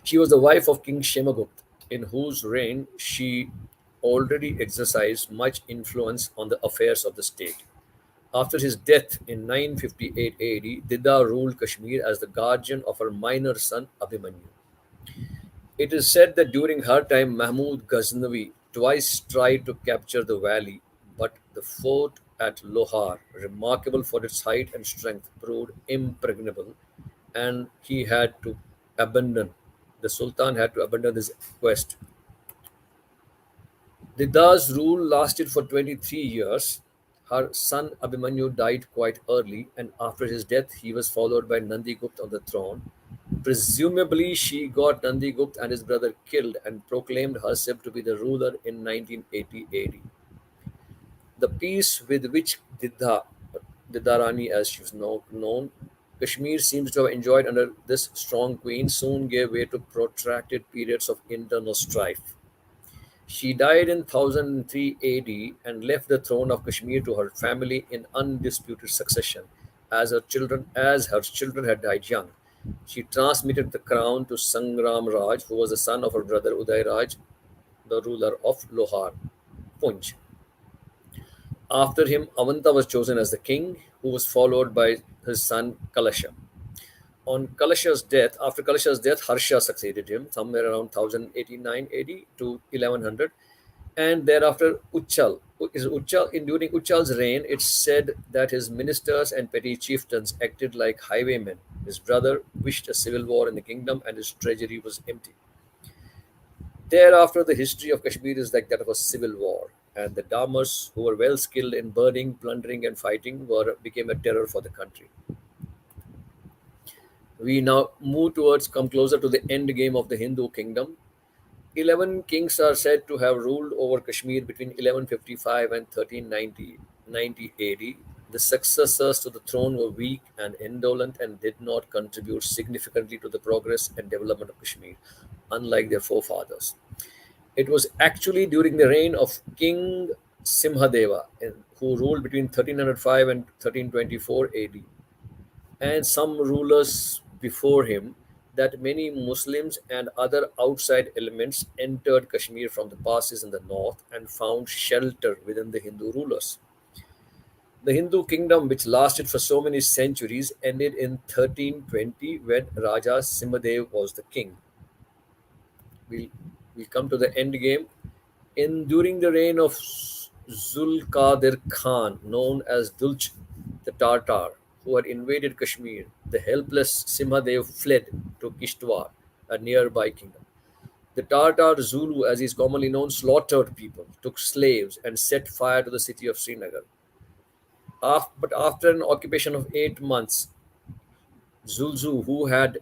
She was the wife of King Shemagupta, in whose reign she already exercised much influence on the affairs of the state. After his death in 958 AD, Dida ruled Kashmir as the guardian of her minor son Abhimanyu. It is said that during her time, Mahmud Ghaznavi twice tried to capture the valley, but the fort at Lohar, remarkable for its height and strength, proved impregnable, and he had to abandon. The Sultan had to abandon his quest. Dida's rule lasted for 23 years. Her son Abhimanyu died quite early, and after his death, he was followed by Nandigupta on the throne. Presumably, she got Nandigupta and his brother killed and proclaimed herself to be the ruler in 1980 AD. The peace with which Didarani, as she was now known, Kashmir seems to have enjoyed under this strong queen, soon gave way to protracted periods of internal strife. She died in 1003 AD and left the throne of Kashmir to her family in undisputed succession, as her children had died young. She transmitted the crown to Sangram Raj, who was the son of her brother Uday Raj, the ruler of Lohar, Punj. After him, Avanta was chosen as the king, who was followed by his son Kalasha. After Kalasha's death, Harsha succeeded him somewhere around 1089 AD to 1100, and thereafter during Uchal's reign, it's said that his ministers and petty chieftains acted like highwaymen. His brother wished a civil war in the kingdom, and his treasury was empty. Thereafter, the history of Kashmir is like that of a civil war, and the Dharmas, who were well skilled in burning, plundering, and fighting, became a terror for the country. We now come closer to the end game of the Hindu kingdom. 11 kings are said to have ruled over Kashmir between 1155 and 1390 AD. The successors to the throne were weak and indolent and did not contribute significantly to the progress and development of Kashmir, unlike their forefathers. It was actually during the reign of King Simhadeva, who ruled between 1305 and 1324 AD, and some rulers before him, that many Muslims and other outside elements entered Kashmir from the passes in the north and found shelter within the Hindu rulers. The Hindu kingdom, which lasted for so many centuries, ended in 1320 when Raja Simhadev was the king. We'll, we'll come to the end game. During the reign of Zulqadir Khan, known as Dulch the Tartar, who had invaded Kashmir, the helpless Simhadev fled to Kishtwar, a nearby kingdom. The Tartar Zulu, as he is commonly known, slaughtered people, took slaves, and set fire to the city of Srinagar. But after an occupation of 8 months, Zulzu, who had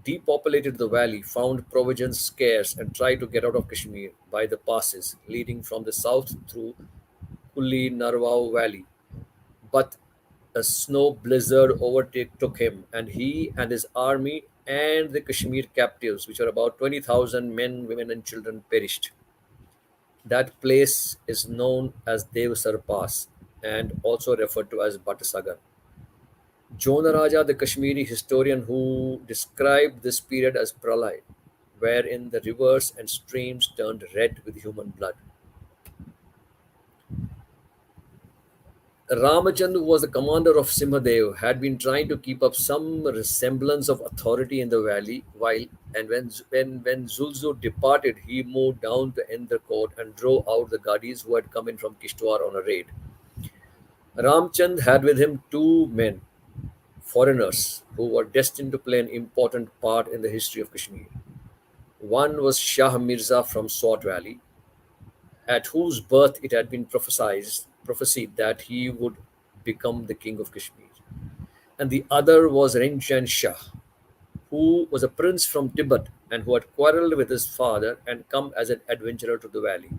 depopulated the valley, found provisions scarce, and tried to get out of Kashmir by the passes leading from the south through Kulli Narwao Valley. But a snow blizzard overtook him, and he and his army and the Kashmir captives, which were about 20,000 men, women, and children, perished. That place is known as Devsar Pass and also referred to as Bhattasagar. Jonaraja, the Kashmiri historian, who described this period as Pralay, wherein the rivers and streams turned red with human blood. Ramachand, who was the commander of Simhadev, had been trying to keep up some resemblance of authority in the valley, when Zulzu departed, he moved down to Indra Court and drove out the Gadis who had come in from Kishtwar on a raid. Ramchand had with him two men, foreigners, who were destined to play an important part in the history of Kashmir. One was Shah Mirza from Swat Valley, at whose birth it had been prophesied that he would become the king of Kashmir. And the other was Rinchen Shah, who was a prince from Tibet and who had quarreled with his father and come as an adventurer to the valley.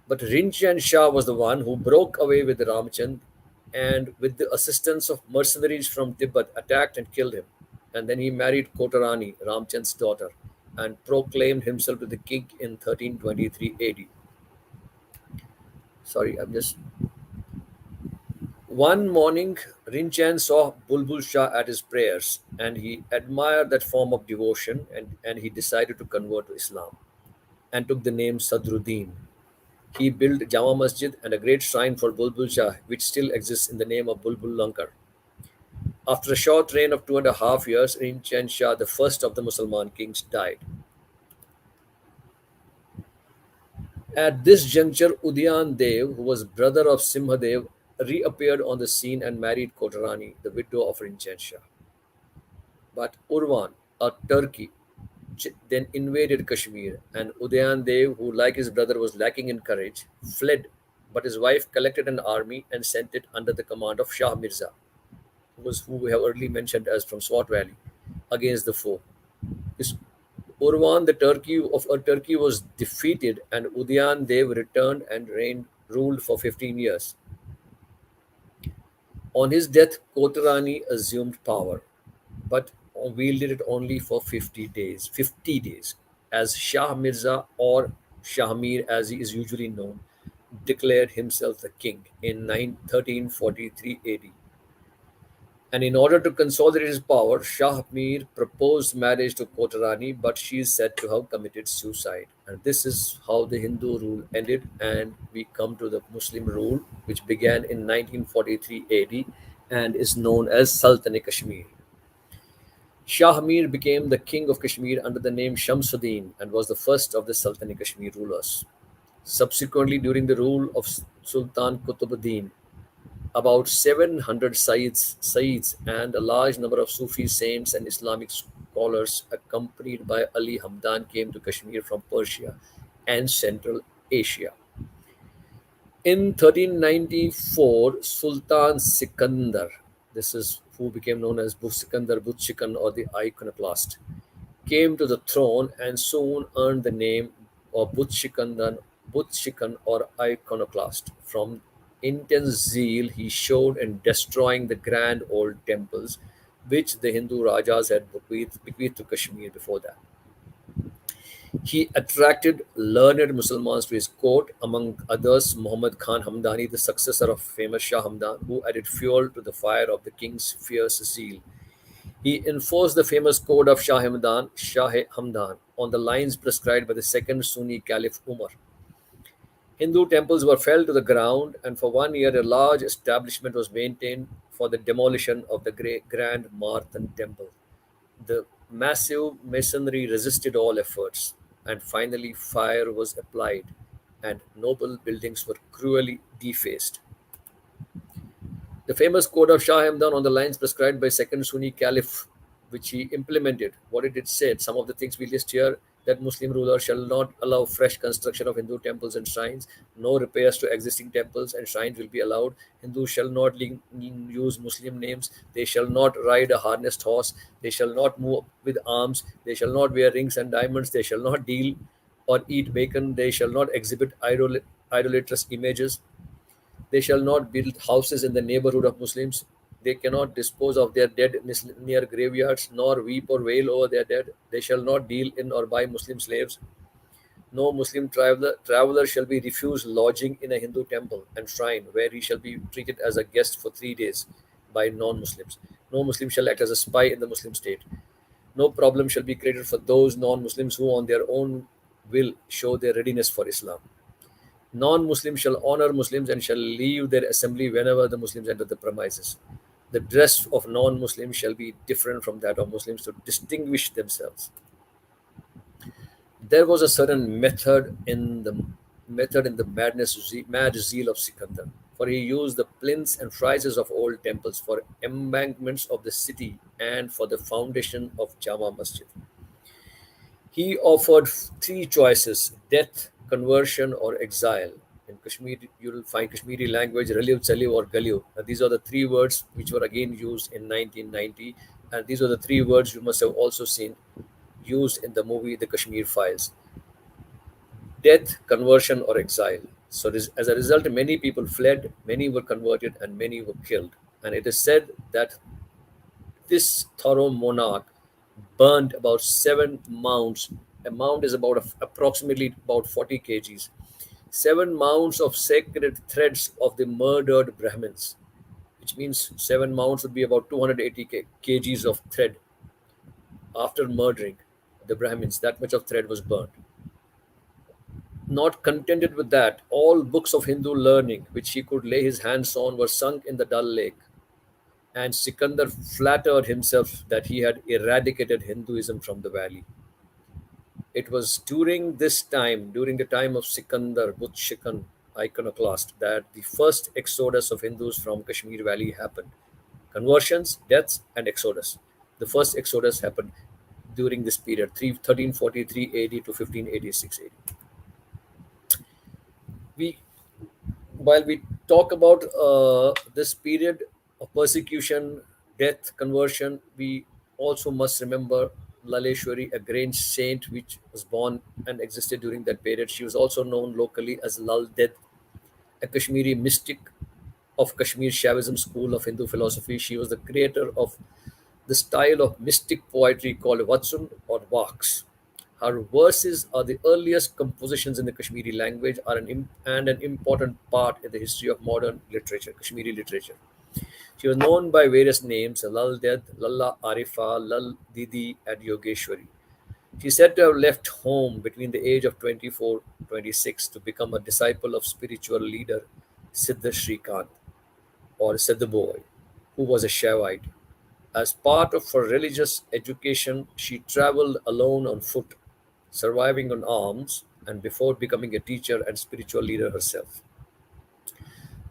But Rinchen Shah was the one who broke away with Ramchand and, with the assistance of mercenaries from Tibet, attacked and killed him. And then he married Kotarani, Ramchand's daughter, and proclaimed himself to the king in 1323 AD. Sorry, I'm just. One morning, Rinchen saw Bulbul Shah at his prayers, and he admired that form of devotion, and he decided to convert to Islam and took the name Sadruddin. He built Jama Masjid and a great shrine for Bulbul Shah, which still exists in the name of Bulbul Lankar. After a short reign of 2.5 years, Rinchen Shah, the first of the Muslim kings, died. At this juncture, Udyan Dev, who was brother of Simhadev, reappeared on the scene and married Kotarani, the widow of Rinchen Shah. But Urvan, a Turkey, then invaded Kashmir, and Udyan Dev, who like his brother was lacking in courage, fled, but his wife collected an army and sent it under the command of Shah Mirza, who we have earlier mentioned as from Swat Valley, against the foe. His Urvan, Turkey was defeated, and Udyan Dev returned and ruled for 15 years. On his death, Kotarani assumed power, but wielded it only for 50 days. 50 days. as Shah Mirza, or Shahmir as he is usually known, declared himself the king in 1343 AD. And in order to consolidate his power, Shah Mir proposed marriage to Kotarani, but she is said to have committed suicide. And this is how the Hindu rule ended, and we come to the Muslim rule, which began in 1943 AD and is known as Sultanate Kashmir. Shah Mir became the king of Kashmir under the name Shamsuddin and was the first of the Sultanate Kashmir rulers. Subsequently, during the rule of Sultan Qutbuddin, about 700 Sayyids and a large number of Sufi saints and Islamic scholars, accompanied by Ali Hamdan, came to Kashmir from Persia and Central Asia. In 1394, Sultan Sikandar, this is who became known as Sikandar Butchikan or the iconoclast, came to the throne and soon earned the name of Butchikan or iconoclast from intense zeal he showed in destroying the grand old temples which the Hindu Rajas had bequeathed to Kashmir before that. He attracted learned Muslims to his court, among others Muhammad Khan Hamdani, the successor of famous Shah Hamdan, who added fuel to the fire of the king's fierce zeal. He enforced the famous code of Shah Hamdan, on the lines prescribed by the second Sunni Caliph Umar. Hindu temples were felled to the ground, and for 1 year a large establishment was maintained for the demolition of the Grand Marthan temple. The massive masonry resisted all efforts, and finally fire was applied, and noble buildings were cruelly defaced. The famous code of Shah Hamdan on the lines prescribed by second Sunni Caliph, which he implemented, what did it say? Some of the things we list here: that Muslim rulers shall not allow fresh construction of Hindu temples and shrines. No repairs to existing temples and shrines will be allowed. Hindus shall not use Muslim names. They shall not ride a harnessed horse. They shall not move with arms. They shall not wear rings and diamonds. They shall not deal or eat bacon. They shall not exhibit idolatrous images. They shall not build houses in the neighborhood of Muslims. They cannot dispose of their dead near graveyards, nor weep or wail over their dead. They shall not deal in or buy Muslim slaves. No Muslim traveler shall be refused lodging in a Hindu temple and shrine, where he shall be treated as a guest for 3 days by non-Muslims. No Muslim shall act as a spy in the Muslim state. No problem shall be created for those non-Muslims who on their own will show their readiness for Islam. Non-Muslims shall honor Muslims and shall leave their assembly whenever the Muslims enter the premises. The dress of non-Muslims shall be different from that of Muslims to distinguish themselves. There was a certain method in the mad zeal of Sikandar, for he used the plinths and friezes of old temples for embankments of the city and for the foundation of Jama Masjid. He offered three choices: death, conversion, or exile. In Kashmir, you will find Kashmiri language, Raliu, Chaliu, or Galiu. These are the three words which were again used in 1990. And these are the three words you must have also seen used in the movie The Kashmir Files: death, conversion, or exile. So, as a result, many people fled, many were converted, and many were killed. And it is said that this thorough monarch burned about 7 mounds. A mound is approximately about 40 kgs. 7 mounds of sacred threads of the murdered Brahmins, which means 7 mounds would be about 280 kgs of thread. After murdering the Brahmins, that much of thread was burned. Not contented with that, all books of Hindu learning which he could lay his hands on were sunk in the Dal Lake. And Sikandar flattered himself that he had eradicated Hinduism from the valley. It was during the time of Sikandar Butchikan, iconoclast, that the first exodus of Hindus from Kashmir Valley happened. Conversions, deaths, and exodus. The first exodus happened during this period, 1343 AD to 1586 AD. We, while we talk about this period of persecution, death, conversion, we also must remember Laleshwari, a Grange saint which was born and existed during that period. She was also known locally as Lal Ded, a Kashmiri mystic of Kashmir Shaivism school of Hindu philosophy. She was the creator of the style of mystic poetry called Vatsun or Vaks. Her verses are the earliest compositions in the Kashmiri language are and an important part in the history of modern literature, Kashmiri literature. She was known by various names: Lal Ded, Lalla Arifa, Lal Didi, and Yogeshwari. She is said to have left home between the age of 24-26 to become a disciple of spiritual leader Siddha Srikant or Siddha, who was a Shaivite. As part of her religious education, she traveled alone on foot, surviving on alms, and before becoming a teacher and spiritual leader herself.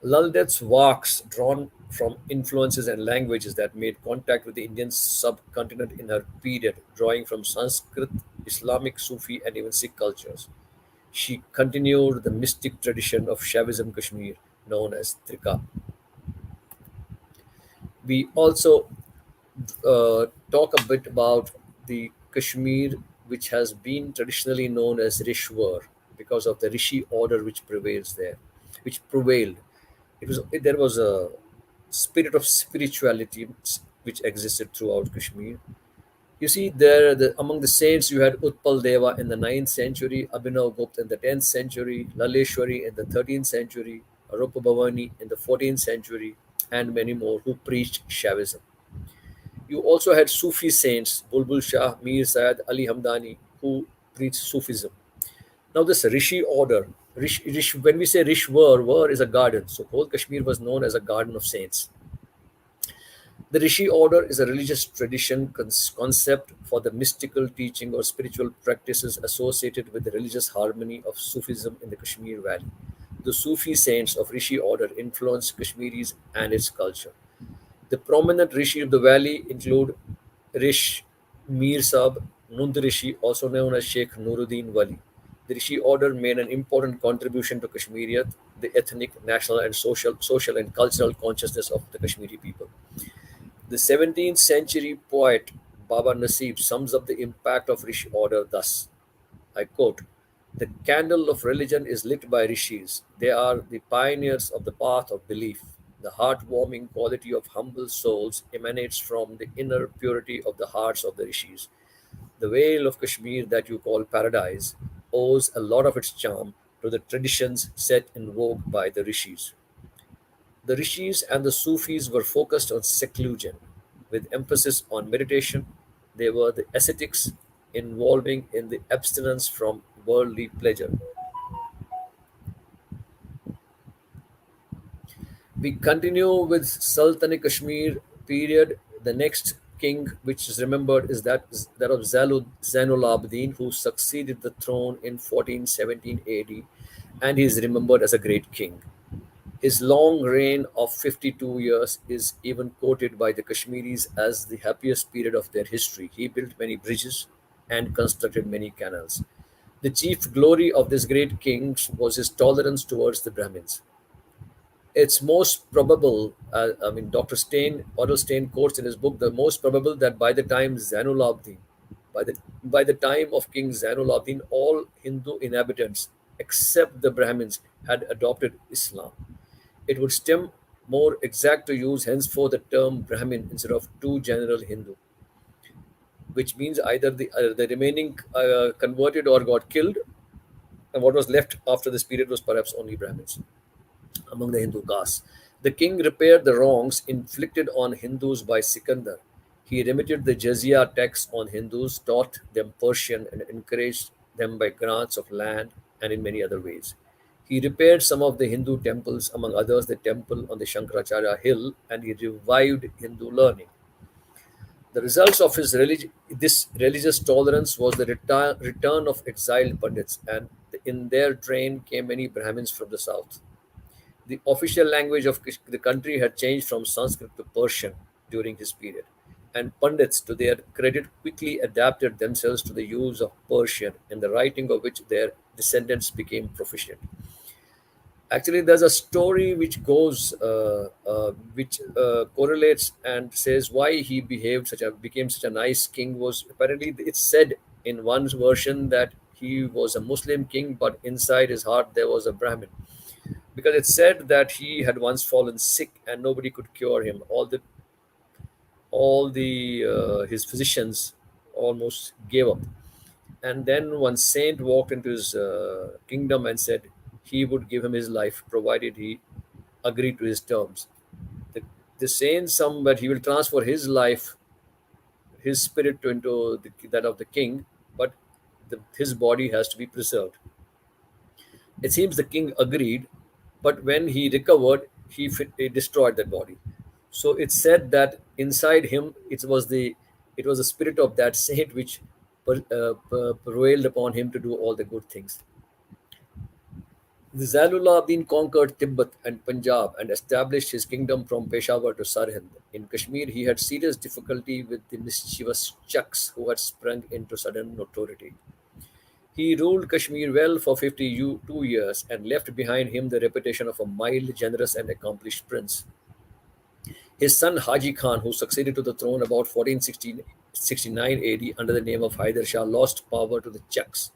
Laldat's works, drawn from influences and languages that made contact with the Indian subcontinent in her period, drawing from Sanskrit, Islamic, Sufi, and even Sikh cultures. She continued the mystic tradition of Shaivism Kashmir, known as Trika. We also talk a bit about the Kashmir, which has been traditionally known as Rishwar because of the Rishi order which prevails there, which prevailed. There was a spirit of spirituality which existed throughout Kashmir. You see, among the saints, you had Utpal Deva in the 9th century, Abhinav Gupta in the 10th century, Laleshwari in the 13th century, Arupa Bhavani in the 14th century, and many more who preached Shaivism. You also had Sufi saints, Bulbul Shah, Mir Syed, Ali Hamdani, who preached Sufism. Now, this Rishi order, when we say Rishwar, War is a garden. So, whole Kashmir was known as a garden of saints. The Rishi order is a religious tradition concept for the mystical teaching or spiritual practices associated with the religious harmony of Sufism in the Kashmir Valley. The Sufi saints of Rishi order influenced Kashmiris and its culture. The prominent Rishi of the valley include Rish Mir Sahib, Nund Rishi, also known as Sheikh Nuruddin Wali. The Rishi order made an important contribution to Kashmiriyat, the ethnic, national, and social and cultural consciousness of the Kashmiri people. The 17th century poet Baba Nasib sums up the impact of Rishi order thus. I quote, "The candle of religion is lit by rishis. They are the pioneers of the path of belief. The heartwarming quality of humble souls emanates from the inner purity of the hearts of the rishis. The Vale of Kashmir that you call paradise owes a lot of its charm to the traditions set in vogue by the rishis." The rishis and the Sufis were focused on seclusion, with emphasis on meditation. They were the ascetics involving in the abstinence from worldly pleasure. We continue with Sultanate Kashmir period. The next king which is remembered is that of Zainul Abidin, who succeeded the throne in 1417 AD, and he is remembered as a great king. His long reign of 52 years is even quoted by the Kashmiris as the happiest period of their history. He built many bridges and constructed many canals. The chief glory of this great king was his tolerance towards the Brahmins. It's most probable, Dr. Otto Stein quotes in his book, the most probable that by the time of King Zainul Abidin, all Hindu inhabitants except the Brahmins had adopted Islam. It would stem more exact to use henceforth the term Brahmin instead of too general Hindu, which means either the remaining converted or got killed, and what was left after this period was perhaps only Brahmins among the Hindu castes. The king repaired the wrongs inflicted on Hindus by Sikandar. He remitted the jizya tax on Hindus, taught them Persian, and encouraged them by grants of land and in many other ways. He repaired some of the Hindu temples, among others the temple on the Shankaracharya hill, and he revived Hindu learning. The results of this religious tolerance was the return of exiled Pandits, and in their train came many Brahmins from the south. The official language of the country had changed from Sanskrit to Persian during his period, and Pandits, to their credit, quickly adapted themselves to the use of Persian, in the writing of which their descendants became proficient. Actually, there's a story which correlates and says why he became such a nice king. Was apparently it's said in one version that he was a Muslim king, but inside his heart there was a Brahmin, because it said that he had once fallen sick and nobody could cure him. All the his physicians almost gave up, And then one saint walked into his kingdom and said he would give him his life provided he agreed to his terms. The, the saint somewhere he will transfer his life, his spirit into that of the king, but his body has to be preserved. It seems the king agreed, but when he recovered, he destroyed that body. So it's said that inside him it was the spirit of that saint which prevailed upon him to do all the good things. The Zalullah bin conquered Tibet and Punjab and established his kingdom from Peshawar to Sarhind. In Kashmir, he had serious difficulty with the mischievous Chucks who had sprung into sudden notoriety. He ruled Kashmir well for 52 years and left behind him the reputation of a mild, generous, and accomplished prince. His son Haji Khan, who succeeded to the throne about 1469 AD under the name of Hyder Shah, lost power to the Chucks.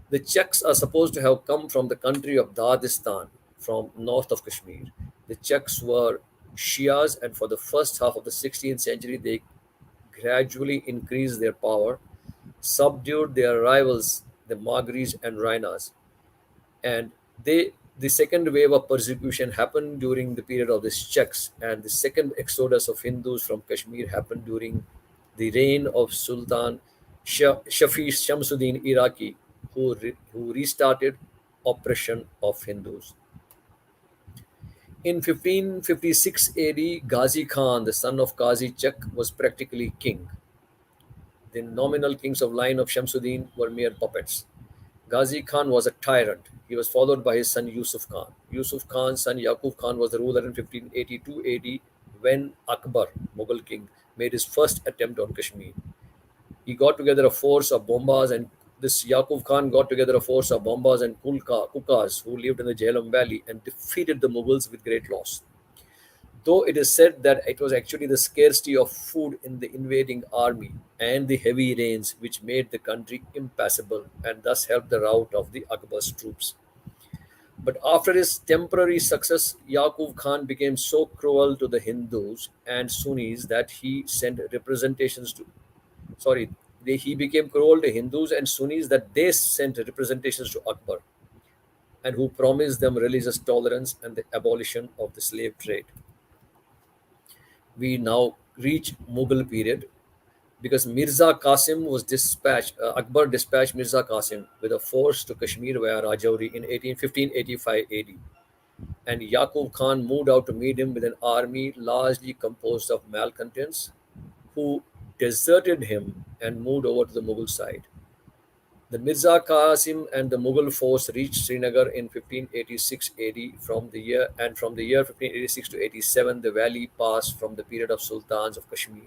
The Chucks are supposed to have come from the country of Dadistan, from north of Kashmir. The Chucks were Shias, and for the first half of the 16th century, they gradually increased their power, subdued their rivals, the Magris and Rainas, and the second wave of persecution happened during the period of the Czechs, and the second exodus of Hindus from Kashmir happened during the reign of Sultan Shafi Shamsuddin Iraqi, who restarted oppression of Hindus. In 1556 AD, Ghazi Khan, the son of Qazi Chak, was practically king. The nominal kings of line of Shamsuddin were mere puppets. Ghazi Khan was a tyrant. He was followed by his son Yusuf Khan. Yusuf Khan's son Yaqub Khan was the ruler in 1582 AD when Akbar, Mughal king, made his first attempt on Kashmir. He got together a force of Bombas, and this Yaqub Khan got together a force of Bombas and Kukas who lived in the Jhelum Valley and defeated the Mughals with great loss. Though it is said that it was actually the scarcity of food in the invading army and the heavy rains which made the country impassable and thus helped the rout of the Akbar's troops. But after his temporary success, Yaqub Khan became so cruel to the Hindus and Sunnis that he sent representations to sorry, he became cruel to Hindus and Sunnis that they sent representations to Akbar and who promised them religious tolerance and the abolition of the slave trade. We now reach Mughal period because Mirza Qasim was dispatched, Akbar dispatched Mirza Qasim with a force to Kashmir via Rajouri in 1585 AD. And Yaqub Khan moved out to meet him with an army largely composed of malcontents who deserted him and moved over to the Mughal side. The Mirza Qasim and the Mughal force reached Srinagar in 1586 AD. From the year 1586 to 87, the valley passed from the period of sultans of Kashmir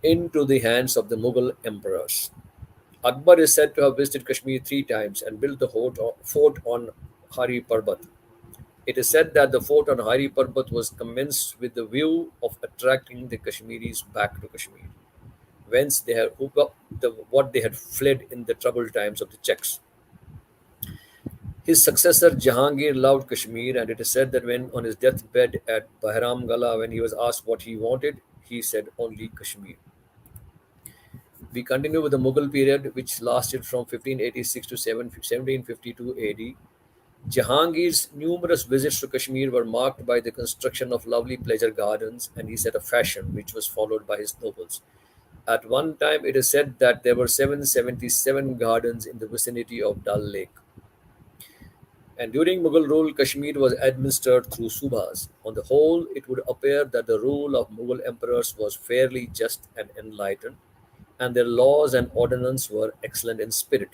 into the hands of the Mughal emperors. Akbar is said to have visited Kashmir three times and built the fort on Hari Parbat. It is said that the fort on Hari Parbat was commenced with the view of attracting the Kashmiris back to Kashmir, whence they had what they had fled in the troubled times of the Czechs. His successor Jahangir loved Kashmir, and it is said that when on his deathbed at Bahramgala, when he was asked what he wanted, he said only Kashmir. We continue with the Mughal period, which lasted from 1586 to 1752 AD. Jahangir's numerous visits to Kashmir were marked by the construction of lovely pleasure gardens, and he set a fashion which was followed by his nobles. At one time, it is said that there were 777 gardens in the vicinity of Dal Lake. And during Mughal rule, Kashmir was administered through subhas. On the whole, it would appear that the rule of Mughal emperors was fairly just and enlightened, and their laws and ordinances were excellent in spirit.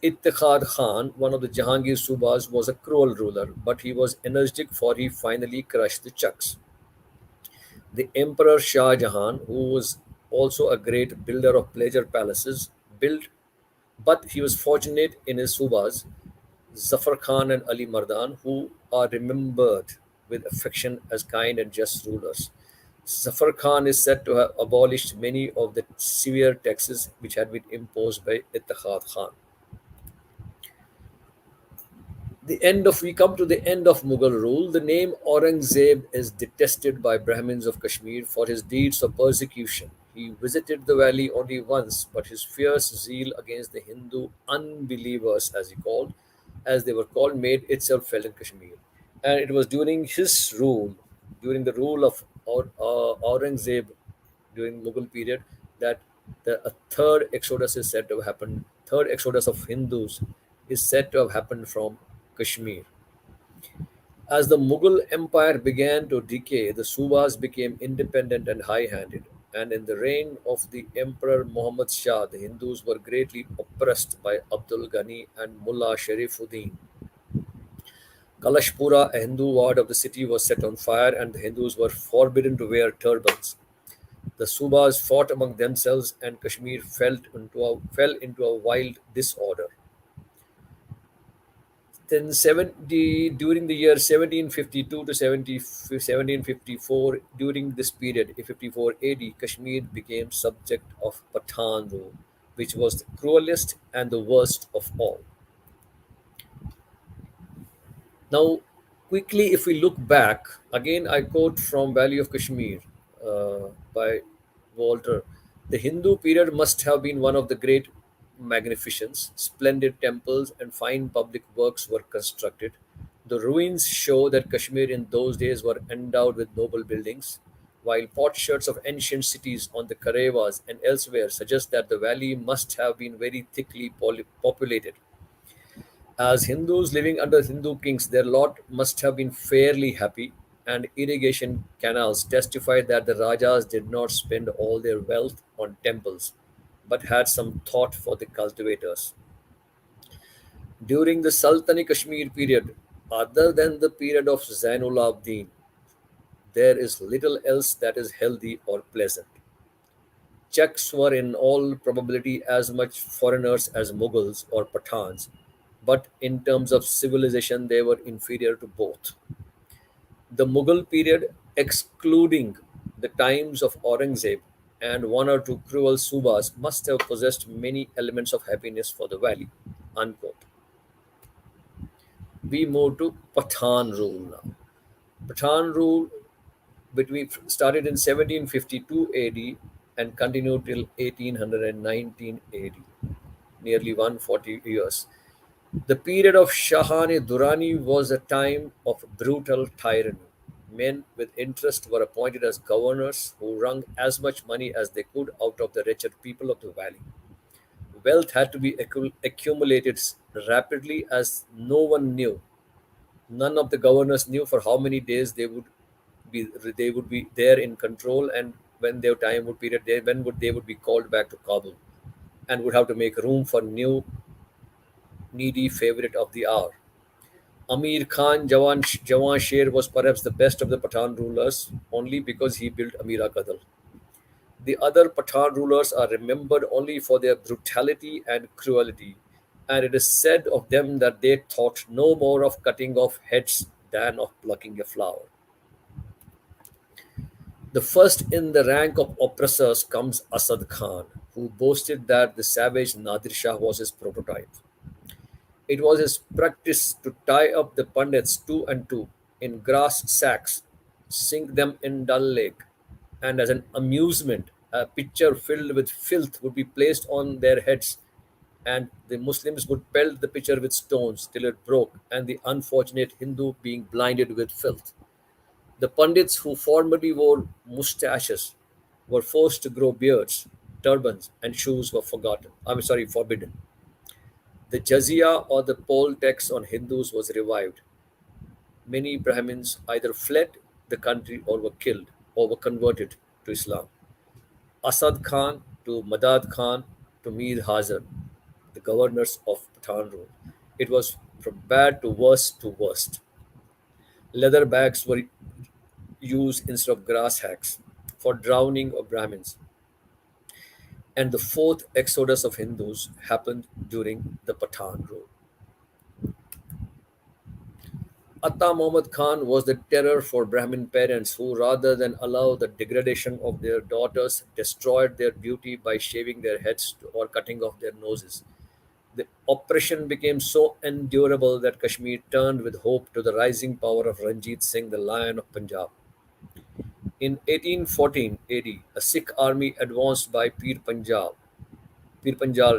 Ittikhad Khan, one of the Jahangir subhas, was a cruel ruler, but he was energetic for he finally crushed the Chucks. The Emperor Shah Jahan, who was also a great builder of pleasure palaces, built, but he was fortunate in his subhas, Zafar Khan and Ali Mardan, who are remembered with affection as kind and just rulers. Zafar Khan is said to have abolished many of the severe taxes which had been imposed by Ittikhad Khan. We come to the end of Mughal rule. The name Aurangzeb is detested by Brahmins of Kashmir for his deeds of persecution. He visited the valley only once, but his fierce zeal against the Hindu unbelievers, as they were called, made itself felt in Kashmir. And it was during his rule, during the rule of Aurangzeb, during Mughal period, that a third exodus is said to have happened. Third exodus of Hindus is said to have happened from Kashmir. As the Mughal Empire began to decay, the Subas became independent and high handed, and in the reign of the Emperor Muhammad Shah, the Hindus were greatly oppressed by Abdul Ghani and Mullah Sharifuddin. Kalashpura, a Hindu ward of the city, was set on fire, and the Hindus were forbidden to wear turbans. The Subas fought among themselves, and Kashmir fell into a wild disorder. Then during the year 1752 to 1754, during this period, 54 AD, Kashmir became subject of Pathan rule, which was the cruelest and the worst of all. Now, quickly, if we look back, again, I quote from Valley of Kashmir by Walter. The Hindu period must have been one of the great magnificence. Splendid temples and fine public works were constructed. The ruins show that Kashmir in those days were endowed with noble buildings, while potsherds of ancient cities on the Karevas and elsewhere suggest that the valley must have been very thickly populated. As Hindus living under Hindu kings, their lot must have been fairly happy, and irrigation canals testify that the Rajas did not spend all their wealth on temples, but had some thought for the cultivators. During the Sultani Kashmir period, other than the period of Zainul Abidin, there is little else that is healthy or pleasant. Czechs were in all probability as much foreigners as Mughals or Pathans, but in terms of civilization, they were inferior to both. The Mughal period, excluding the times of Aurangzeb and one or two cruel Subas, must have possessed many elements of happiness for the valley. Unquote. We move to Pathan rule now. Pathan rule between started in 1752 AD and continued till 1819 AD, nearly 140 years. The period of Shahane Durrani was a time of brutal tyranny. Men with interest were appointed as governors who wrung as much money as they could out of the wretched people of the valley. Wealth had to be accumulated rapidly as no one knew. None of the governors knew for how many days they would be there in control, and when their time would period when would they would be called back to Kabul, and would have to make room for new needy favorite of the hour. Amir Khan Jawan Sher was perhaps the best of the Pathan rulers only because he built Amira Kadal. The other Pathan rulers are remembered only for their brutality and cruelty, and it is said of them that they thought no more of cutting off heads than of plucking a flower. The first in the rank of oppressors comes Asad Khan, who boasted that the savage Nadir Shah was his prototype. It was his practice to tie up the Pandits two and two in grass sacks, sink them in Dal Lake, and as an amusement, a pitcher filled with filth would be placed on their heads, and the Muslims would pelt the pitcher with stones till it broke, and the unfortunate Hindu being blinded with filth. The Pandits who formerly wore moustaches were forced to grow beards, turbans, and shoes were forbidden. The jizya or the poll tax on Hindus was revived. Many Brahmins either fled the country or were killed or were converted to Islam. Asad Khan to Madad Khan to Mir Hazar, the governors of Pathan rule. It was from bad to worse to worst. Leather bags were used instead of grass hacks for drowning of Brahmins. And the fourth exodus of Hindus happened during the Pathan rule. Atta Muhammad Khan was the terror for Brahmin parents who, rather than allow the degradation of their daughters, destroyed their beauty by shaving their heads or cutting off their noses. The oppression became so endurable that Kashmir turned with hope to the rising power of Ranjit Singh, the Lion of Punjab. In 1814 AD, a Sikh army advanced by Pir Panjal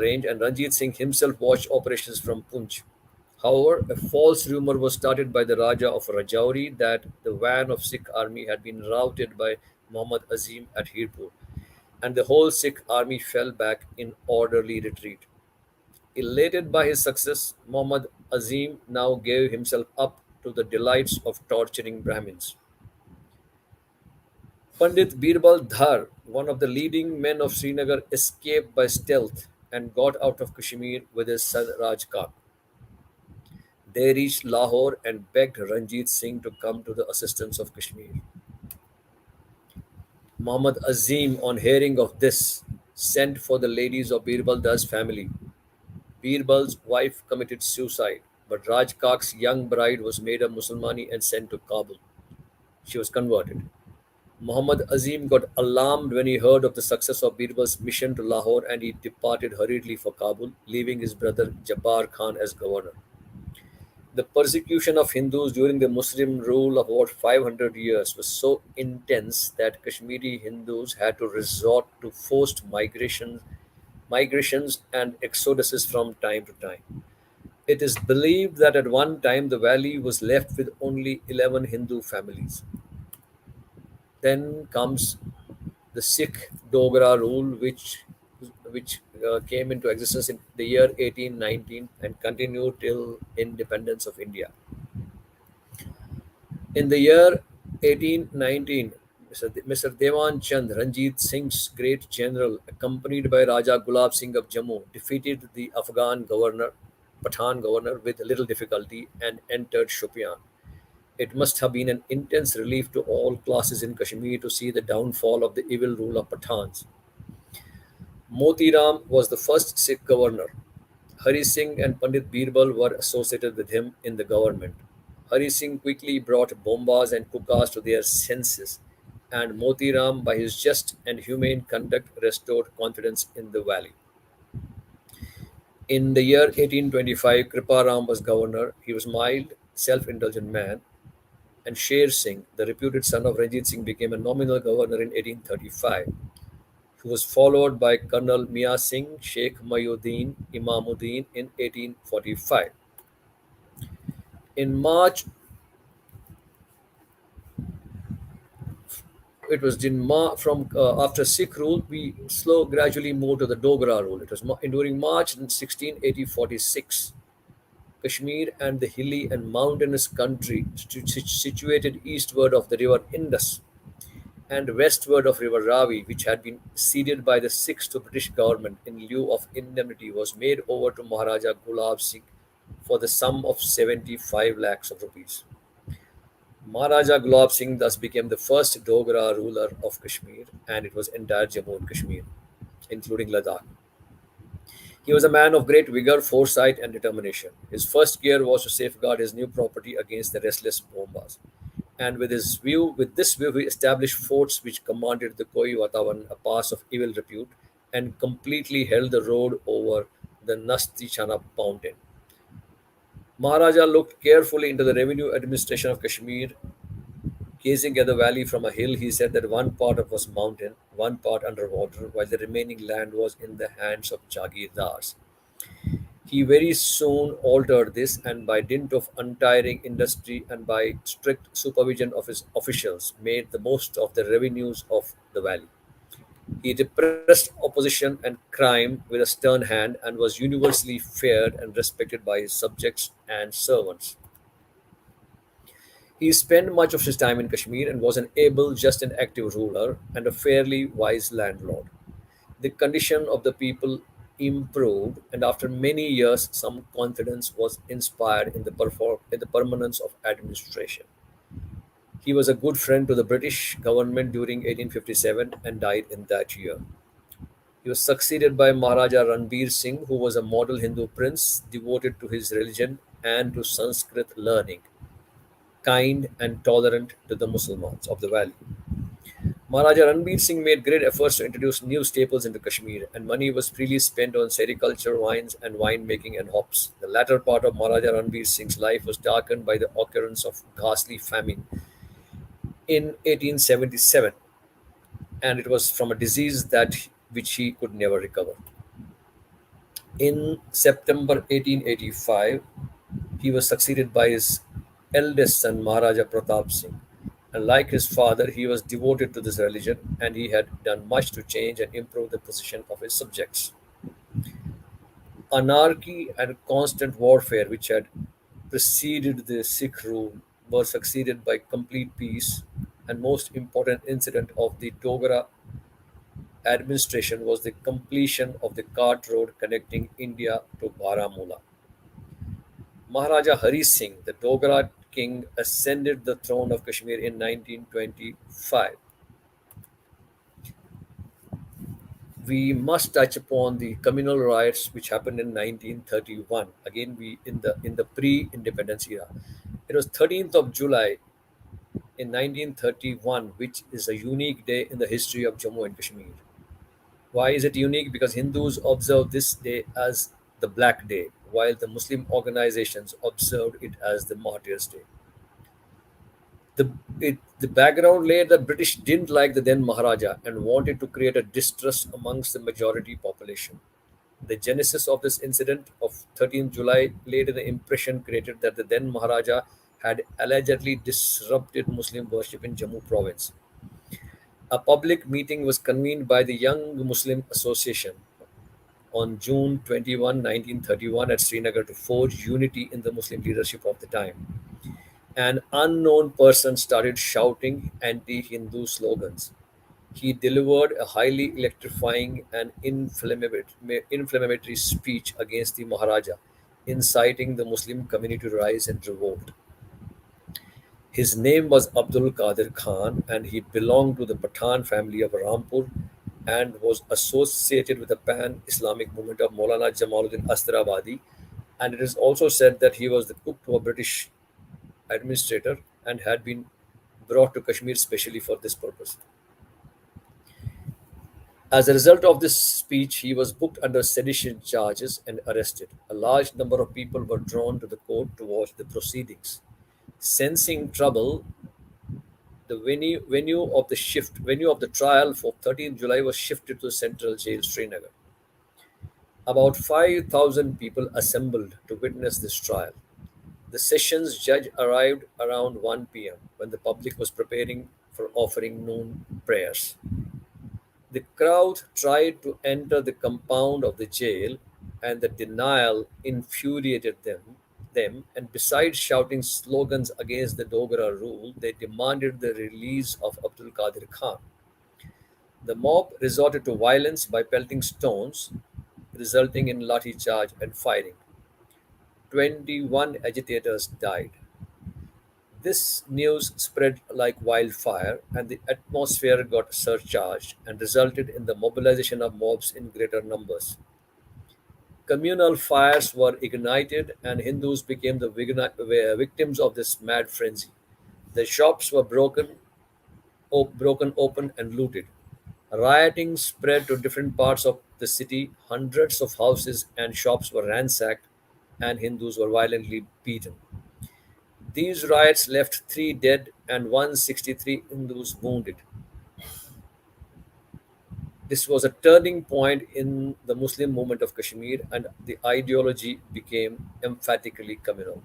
range, and Ranjit Singh himself watched operations from Punch. However, a false rumor was started by the Raja of Rajouri that the van of Sikh army had been routed by Muhammad Azim at Hirpur, and the whole Sikh army fell back in orderly retreat. Elated by his success, Muhammad Azim now gave himself up to the delights of torturing Brahmins. Pandit Birbal Dhar, one of the leading men of Srinagar, escaped by stealth and got out of Kashmir with his son Rajkak. They reached Lahore and begged Ranjit Singh to come to the assistance of Kashmir. Muhammad Azim, on hearing of this, sent for the ladies of Birbal Dhar's family. Birbal's wife committed suicide, but Rajkak's young bride was made a Musalmani and sent to Kabul. She was converted. Muhammad Azim got alarmed when he heard of the success of Birbal's mission to Lahore, and he departed hurriedly for Kabul, leaving his brother Jabbar Khan as governor. The persecution of Hindus during the Muslim rule of about 500 years was so intense that Kashmiri Hindus had to resort to forced migrations and exoduses from time to time. It is believed that at one time the valley was left with only 11 Hindu families. Then comes the Sikh Dogra rule, which came into existence in the year 1819 and continued till independence of India. In the year 1819, Mr. Devan Chand, Ranjit Singh's great general, accompanied by Raja Gulab Singh of Jammu, defeated the Pathan governor, with little difficulty and entered Shopian. It must have been an intense relief to all classes in Kashmir to see the downfall of the evil rule of Pathans. Moti Ram was the first Sikh governor. Hari Singh and Pandit Birbal were associated with him in the government. Hari Singh quickly brought Bombas and Kukas to their senses, and Moti Ram, by his just and humane conduct, restored confidence in the valley. In the year 1825, Kripa Ram was governor. He was mild, self-indulgent man, and Sher Singh, the reputed son of Ranjit Singh, became a nominal governor in 1835. He was followed by Colonel Mia Singh, Sheikh Mayuddin, Imamuddin in 1845. In March, it was in from after Sikh rule, we gradually moved to the Dogra rule. It was during March in 1680-46. Kashmir and the hilly and mountainous country situated eastward of the river Indus and westward of river Ravi, which had been ceded by the Sikhs to British government in lieu of indemnity, was made over to Maharaja Gulab Singh for the sum of 75 lakhs of rupees. Maharaja Gulab Singh thus became the first Dogra ruler of Kashmir, and it was entire Jammu and Kashmir, including Ladakh. He was a man of great vigor, foresight, and determination. His first care was to safeguard his new property against the restless Bombas. And with this view, he established forts which commanded the Koi Watavan, a pass of evil repute, and completely held the road over the Nasti Chana mountain. Maharaja looked carefully into the revenue administration of Kashmir. Gazing at the valley from a hill, he said that one part of was mountain, one part underwater, while the remaining land was in the hands of Jagirdars. He very soon altered this, and by dint of untiring industry and by strict supervision of his officials, made the most of the revenues of the valley. He repressed opposition and crime with a stern hand and was universally feared and respected by his subjects and servants. He spent much of his time in Kashmir and was an able, just, and active ruler and a fairly wise landlord. The condition of the people improved, and after many years, some confidence was inspired in the permanence of administration. He was a good friend to the British government during 1857 and died in that year. He was succeeded by Maharaja Ranbir Singh, who was a model Hindu prince devoted to his religion and to Sanskrit learning, kind and tolerant to the Muslims of the valley. Maharaja Ranbir Singh made great efforts to introduce new staples into Kashmir, and money was freely spent on sericulture, wines, and winemaking and hops. The latter part of Maharaja Ranbir Singh's life was darkened by the occurrence of ghastly famine in 1877, and it was from a disease that which he could never recover. In September 1885, he was succeeded by his eldest son, Maharaja Pratap Singh. And like his father, he was devoted to this religion and he had done much to change and improve the position of his subjects. Anarchy and constant warfare, which had preceded the Sikh rule, were succeeded by complete peace. And most important incident of the Dogra administration was the completion of the cart road connecting India to Baramulla. Maharaja Hari Singh, the Dogra king, ascended the throne of Kashmir in 1925. We must touch upon the communal riots which happened in 1931. Again, we in the pre-independence era. It was 13th of July in 1931, which is a unique day in the history of Jammu and Kashmir. Why is it unique? Because Hindus observe this day as the Black Day, while the Muslim organizations observed it as the Martyrs' Day. The background lay that British didn't like the then Maharaja and wanted to create a distrust amongst the majority population. The genesis of this incident of 13th July laid in the impression created that the then Maharaja had allegedly disrupted Muslim worship in Jammu province. A public meeting was convened by the Young Muslim Association on June 21, 1931, at Srinagar to forge unity in the Muslim leadership of the time. An unknown person started shouting anti Hindu slogans. He delivered a highly electrifying and inflammatory speech against the Maharaja, inciting the Muslim community to rise and revolt. His name was Abdul Qadir Khan, and he belonged to the Pathan family of Rampur and was associated with the pan Islamic movement of Maulana Jamaluddin Astrabadi. And it is also said that he was the cook to a British administrator and had been brought to Kashmir specially for this purpose. As a result of this speech, he was booked under sedition charges and arrested. A large number of people were drawn to the court to watch the proceedings. Sensing trouble, the venue of the trial for 13th July was shifted to Central Jail, Srinagar. About 5,000 people assembled to witness this trial. The sessions judge arrived around 1 p.m. when the public was preparing for offering noon prayers. The crowd tried to enter the compound of the jail, and the denial infuriated them. And besides shouting slogans against the Dogra rule, they demanded the release of Abdul Qadir Khan. The mob resorted to violence by pelting stones, resulting in lathi charge and firing. 21 agitators died. This news spread like wildfire, and the atmosphere got surcharged and resulted in the mobilization of mobs in greater numbers. Communal fires were ignited, and Hindus became the victims of this mad frenzy. The shops were broken open, and looted. Rioting spread to different parts of the city. Hundreds of houses and shops were ransacked, and Hindus were violently beaten. These riots left 3 dead and 163 Hindus wounded. This was a turning point in the Muslim movement of Kashmir, and the ideology became emphatically communal.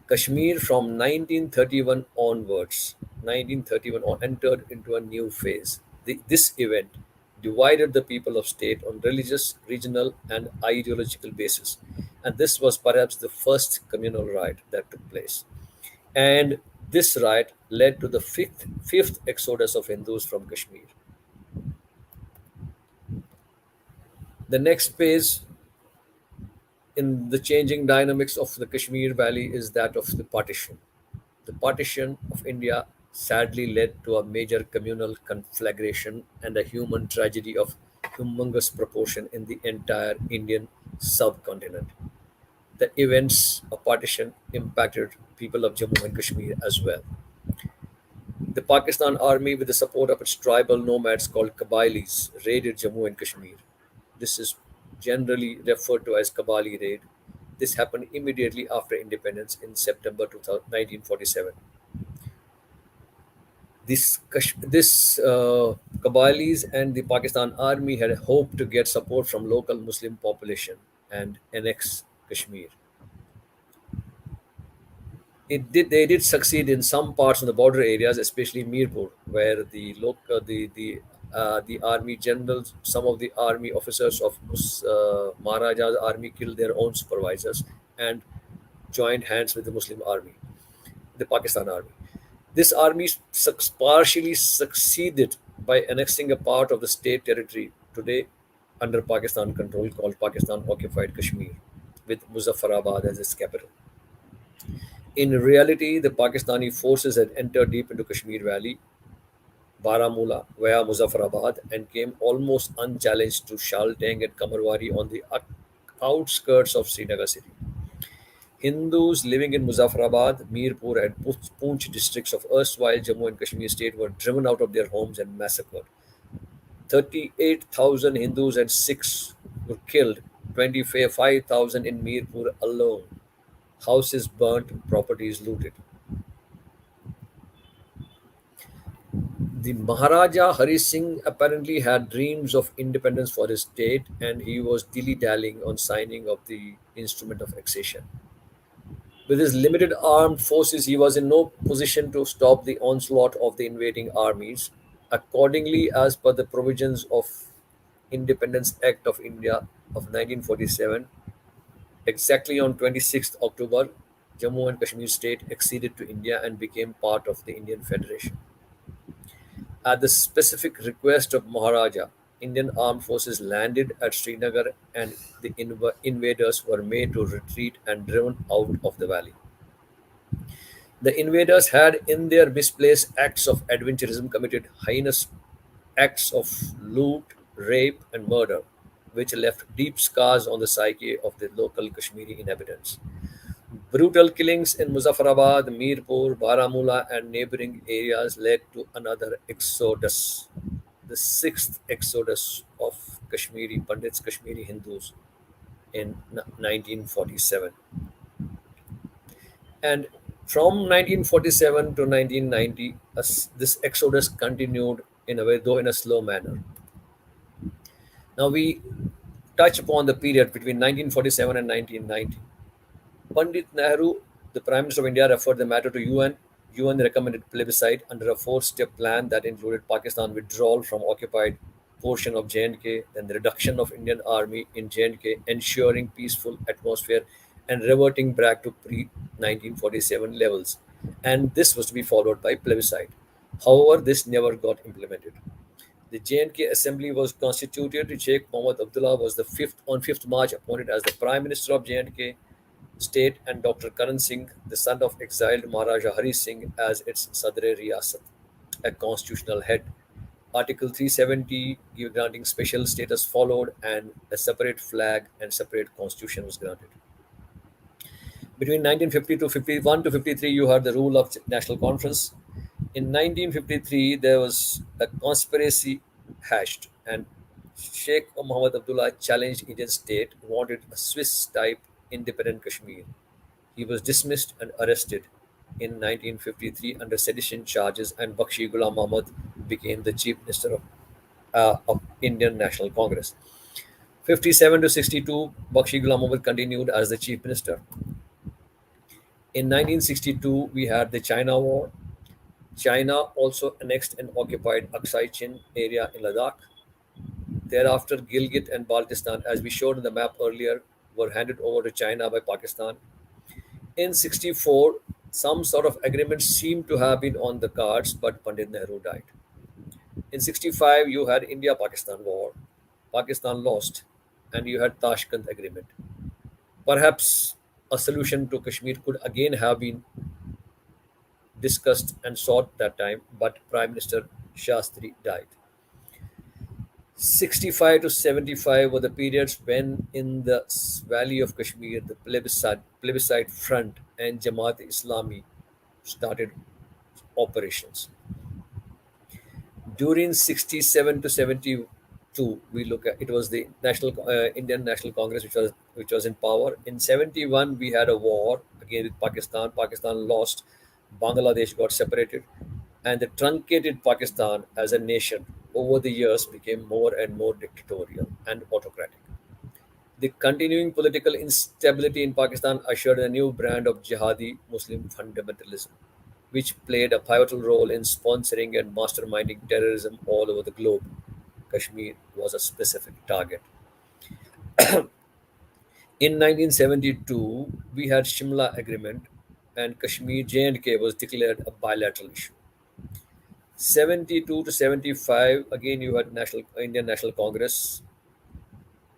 Kashmir from 1931 onwards, 1931 entered into a new phase. This event divided the people of state on religious, regional, and ideological basis, and this was perhaps the first communal riot that took place. And this riot led to the fifth exodus of Hindus from Kashmir. The next phase in the changing dynamics of the Kashmir Valley is that of the partition. The partition of India sadly led to a major communal conflagration and a human tragedy of humongous proportion in the entire Indian subcontinent. The events of partition impacted people of Jammu and Kashmir as well. The Pakistan army, with the support of its tribal nomads called Kabilis, raided Jammu and Kashmir. This is generally referred to as Kabali raid. This happened immediately after independence in September 1947. This Kabalis and the Pakistan army had hoped to get support from local Muslim population and annex Kashmir. They did succeed in some parts of the border areas, especially Mirpur, where the army generals, some of the army officers of Maharaja's army killed their own supervisors and joined hands with the Muslim army, the Pakistan army. This army partially succeeded by annexing a part of the state territory today under Pakistan control called Pakistan occupied Kashmir, with Muzaffarabad as its capital. In reality, the Pakistani forces had entered deep into Kashmir Valley, Baramulla via Muzaffarabad, and came almost unchallenged to Shaltang and Kamarwari on the outskirts of Srinagar city. Hindus living in Muzaffarabad, Mirpur, and Poonch districts of erstwhile Jammu and Kashmir state were driven out of their homes and massacred. 38,000 Hindus and Sikhs were killed, 25,000 in Mirpur alone. Houses burnt, properties looted. The Maharaja Hari Singh apparently had dreams of independence for his state, and he was dilly-dallying on signing of the instrument of accession. With his limited armed forces, he was in no position to stop the onslaught of the invading armies. Accordingly, as per the provisions of Independence Act of India of 1947, exactly on 26th October, Jammu and Kashmir state acceded to India and became part of the Indian Federation. At the specific request of Maharaja, Indian armed forces landed at Srinagar and the invaders were made to retreat and driven out of the valley. The invaders had, in their misplaced acts of adventurism, committed heinous acts of loot, rape, and murder, which left deep scars on the psyche of the local Kashmiri inhabitants. Brutal killings in Muzaffarabad, Mirpur, Baramulla, and neighboring areas led to another exodus, the sixth exodus of Kashmiri Pandits, Kashmiri Hindus in 1947. And from 1947 to 1990, this exodus continued in a way, though in a slow manner. Now we touch upon the period between 1947 and 1990. Pandit Nehru, the Prime Minister of India, referred the matter to UN. UN recommended plebiscite under a four-step plan that included Pakistan withdrawal from occupied portion of J&K, then the reduction of Indian army in J&K, ensuring peaceful atmosphere, and reverting back to pre-1947 levels. And this was to be followed by plebiscite. However, this never got implemented. The J&K Assembly was constituted. Sheikh Mohammad Abdullah was the fifth on 5th March appointed as the Prime Minister of J&K state, and Dr. Karan Singh, the son of exiled Maharaja Hari Singh, as its Sadr Riyasat, a constitutional head. Article 370 granting special status followed, and a separate flag and separate constitution was granted. Between 1950 to 51 to 53, you had the rule of National Conference. In 1953, there was a conspiracy hatched, and Sheikh Mohammad Abdullah challenged Indian state, wanted a Swiss-type independent Kashmir. He was dismissed and arrested in 1953 under sedition charges, and Bakshi Ghulam Ahmad became the Chief Minister of Indian National Congress. 57 to 62, Bakshi Ghulam Ahmad continued as the Chief Minister. In 1962, we had the China War. China also annexed and occupied Aksai Chin area in Ladakh. Thereafter, Gilgit and Baltistan, as we showed in the map earlier, were handed over to China by Pakistan. In 64, some sort of agreement seemed to have been on the cards, but Pandit Nehru died. In 65, you had India-Pakistan war. Pakistan lost, and you had Tashkent agreement. Perhaps a solution to Kashmir could again have been discussed and sought that time, but Prime Minister Shastri died. 65 to 75 were the periods when in the valley of Kashmir, the plebiscite front and Jamaat Islami started operations. During 67 to 72, we look at it was the National Indian National Congress which was in power. In 71, we had a war again with Pakistan. Pakistan lost. Bangladesh got separated. and the truncated Pakistan as a nation over the years became more and more dictatorial and autocratic. The continuing political instability in Pakistan ushered a new brand of jihadi Muslim fundamentalism, which played a pivotal role in sponsoring and masterminding terrorism all over the globe. Kashmir was a specific target. In 1972, we had Shimla Agreement, and Kashmir J&K was declared a bilateral issue. 72 to 75, again you had Indian National Congress,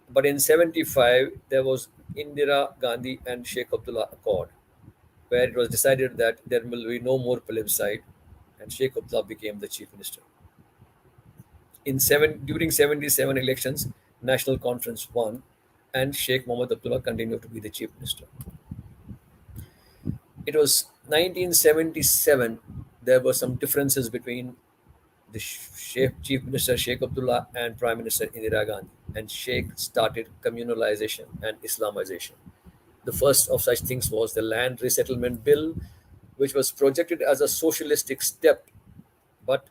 but in 75 there was Indira Gandhi and Sheikh Abdullah Accord, where it was decided that there will be no more plebiscite, and Sheikh Abdullah became the chief minister. During 77 elections, National Conference won, and Sheikh Mohammed Abdullah continued to be the chief minister. It was 1977. There were some differences between the Chief Minister Sheikh Abdullah and Prime Minister Indira Gandhi, and Sheikh started communalization and Islamization. The first of such things was the Land Resettlement Bill, which was projected as a socialistic step, but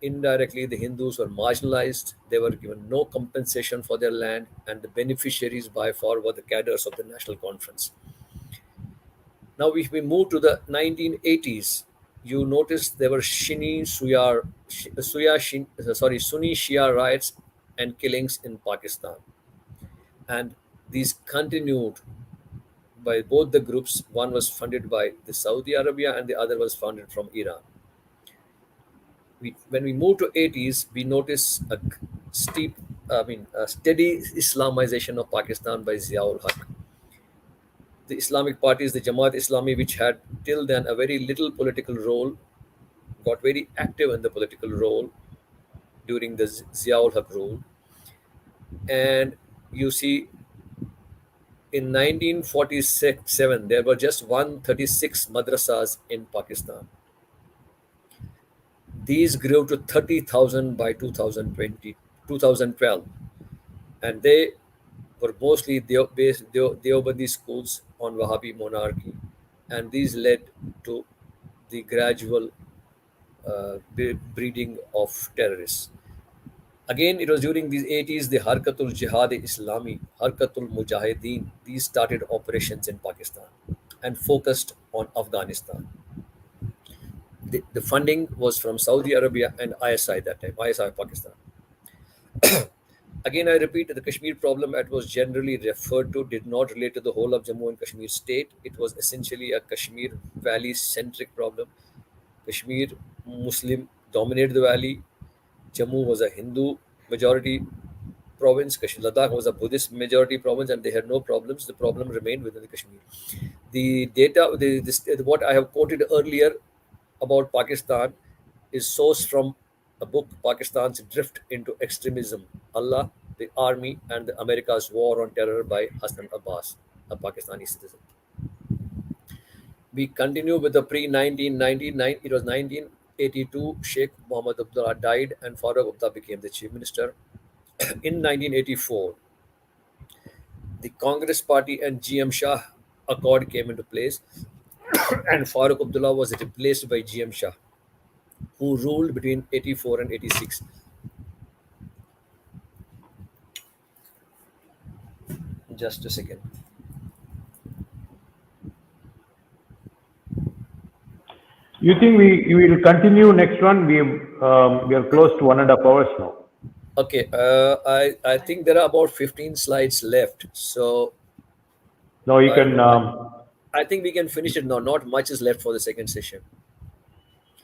indirectly the Hindus were marginalized. They were given no compensation for their land, and the beneficiaries by far were the cadres of the National Conference. Now, if we move to the 1980s, you notice there were Sunni Shia riots and killings in Pakistan, and these continued by both the groups. One was funded by the Saudi Arabia, and the other was funded from Iran. When we move to 80s, we notice a steady Islamization of Pakistan by Ziaul Haq. The Islamic parties, the Jamaat Islami, which had till then a very little political role, got very active in the political role during the Ziaul Haq rule. And you see, in 1947, there were just 136 madrasas in Pakistan. These grew to 30,000 by 2012, and they were mostly Deobandi schools on Wahhabi monarchy, and these led to the gradual breeding of terrorists. Again, it was during these 80s, the Harkatul Jihad Islami, Harkatul Mujahideen, these started operations in Pakistan and focused on Afghanistan. The funding was from Saudi Arabia and ISI that time, ISI Pakistan. Again, I repeat, the Kashmir problem that was generally referred to did not relate to the whole of Jammu and Kashmir state. It was essentially a Kashmir Valley-centric problem. Kashmir Muslim dominated the valley. Jammu was a Hindu majority province. Ladakh was a Buddhist majority province, and they had no problems. The problem remained within the Kashmir. The data, what I have quoted earlier about Pakistan is sourced from a book, Pakistan's Drift into Extremism, Allah, the Army, and the America's War on Terror by Hassan Abbas, a Pakistani citizen. We continue with the pre-1999. It was 1982. Sheikh Mohammed Abdullah died, and Farooq Abdullah became the chief minister. In 1984, the Congress Party and GM Shah Accord came into place, and Farooq Abdullah was replaced by GM Shah, who ruled between 84 and 86. Just a second. You think we will continue next one? We are close to 1.5 hours now. Okay, I think there are about 15 slides left. So no, you can. I think we can finish it now. Not much is left for the second session.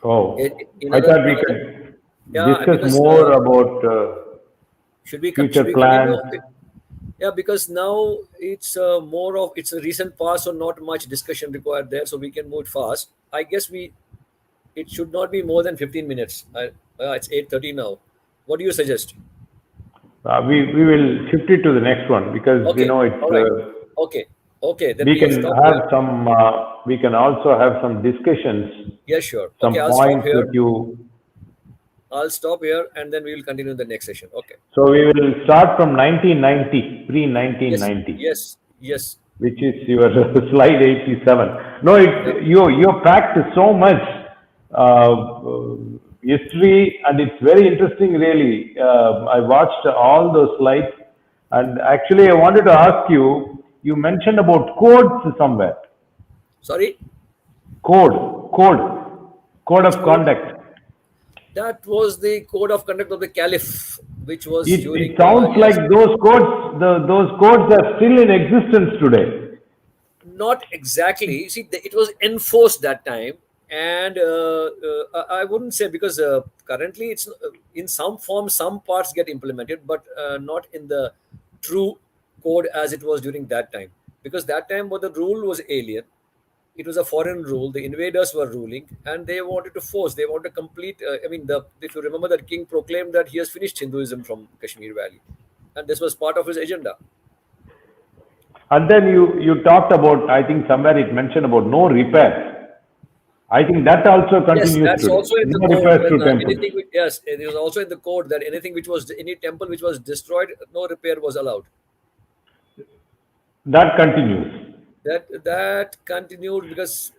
Oh, I thought we could discuss more about future plans. Yeah, because now it's more of it's a recent past, so not much discussion required there. So we can move fast. I guess it should not be more than 15 minutes. It's 8:30 now. What do you suggest? We will shift it to the next one because okay. It's okay. Then we can have some. We can also have some discussions. Yeah, sure. Some points that you. I'll stop here and then we will continue in the next session. Okay. So we will start from 1990, pre-1990. Yes. Which is your slide 87. No, you packed so much history, and it's very interesting, really. I watched all those slides, and actually, I wanted to ask you. You mentioned about codes somewhere. Sorry, Code, code which of code? conduct. That was the code of conduct of the Caliph, which was It during sounds like yes, those codes are still in existence today. not exactly. See, it was enforced that time, and I wouldn't say because currently it's in some form, some parts get implemented, but not in the true code as it was during that time. Because that time, what the rule was alien. It was a foreign rule. The invaders were ruling, and they wanted to force. They wanted to complete. I mean, if you remember, that king proclaimed that he has finished Hinduism from Kashmir Valley, and this was part of his agenda. And then you talked about, I think somewhere it mentioned about no repairs. I think that also Yes, continues that's today. also in the No code. repairs When to temples. anything, yes, it was also in the code that anything which was any temple which was destroyed, no repair was allowed. That continues. That continued because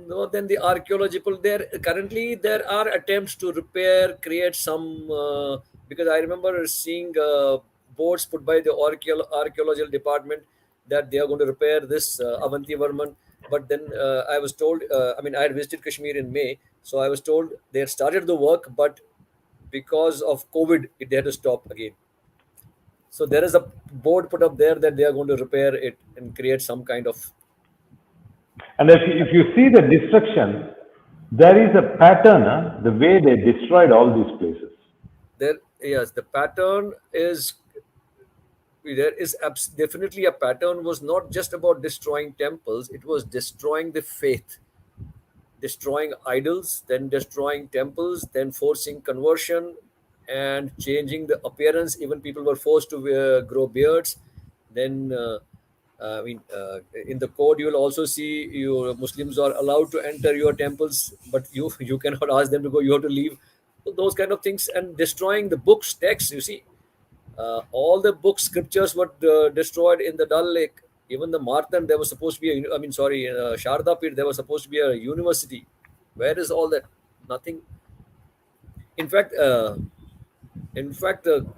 no, then the archaeological there currently there are attempts to repair, create some because I remember seeing boards put by the archaeological department that they are going to repair this Avanti Varman. But then I was told, I mean, I had visited Kashmir in May, so I was told they had started the work, but because of COVID, they had to stop again. So there is a board put up there that they are going to repair it and create some kind of And if you see the destruction, there is a pattern, the way they destroyed all these places. there. Yes, the pattern is there is definitely a pattern was not just about destroying temples, it was destroying the faith, destroying idols, then destroying temples, then forcing conversion and changing the appearance. Even people were forced to grow beards. Then, I mean, in the code, you will also see your Muslims are allowed to enter your temples, but you cannot ask them to go. You have to leave. So those kind of things and destroying the books, texts. You see, all the books, scriptures were destroyed in the Dal Lake. Even the Martan, there was supposed to be I mean, sorry, Sharda Pit, there was supposed to be a university. Where is all that? Nothing. In fact,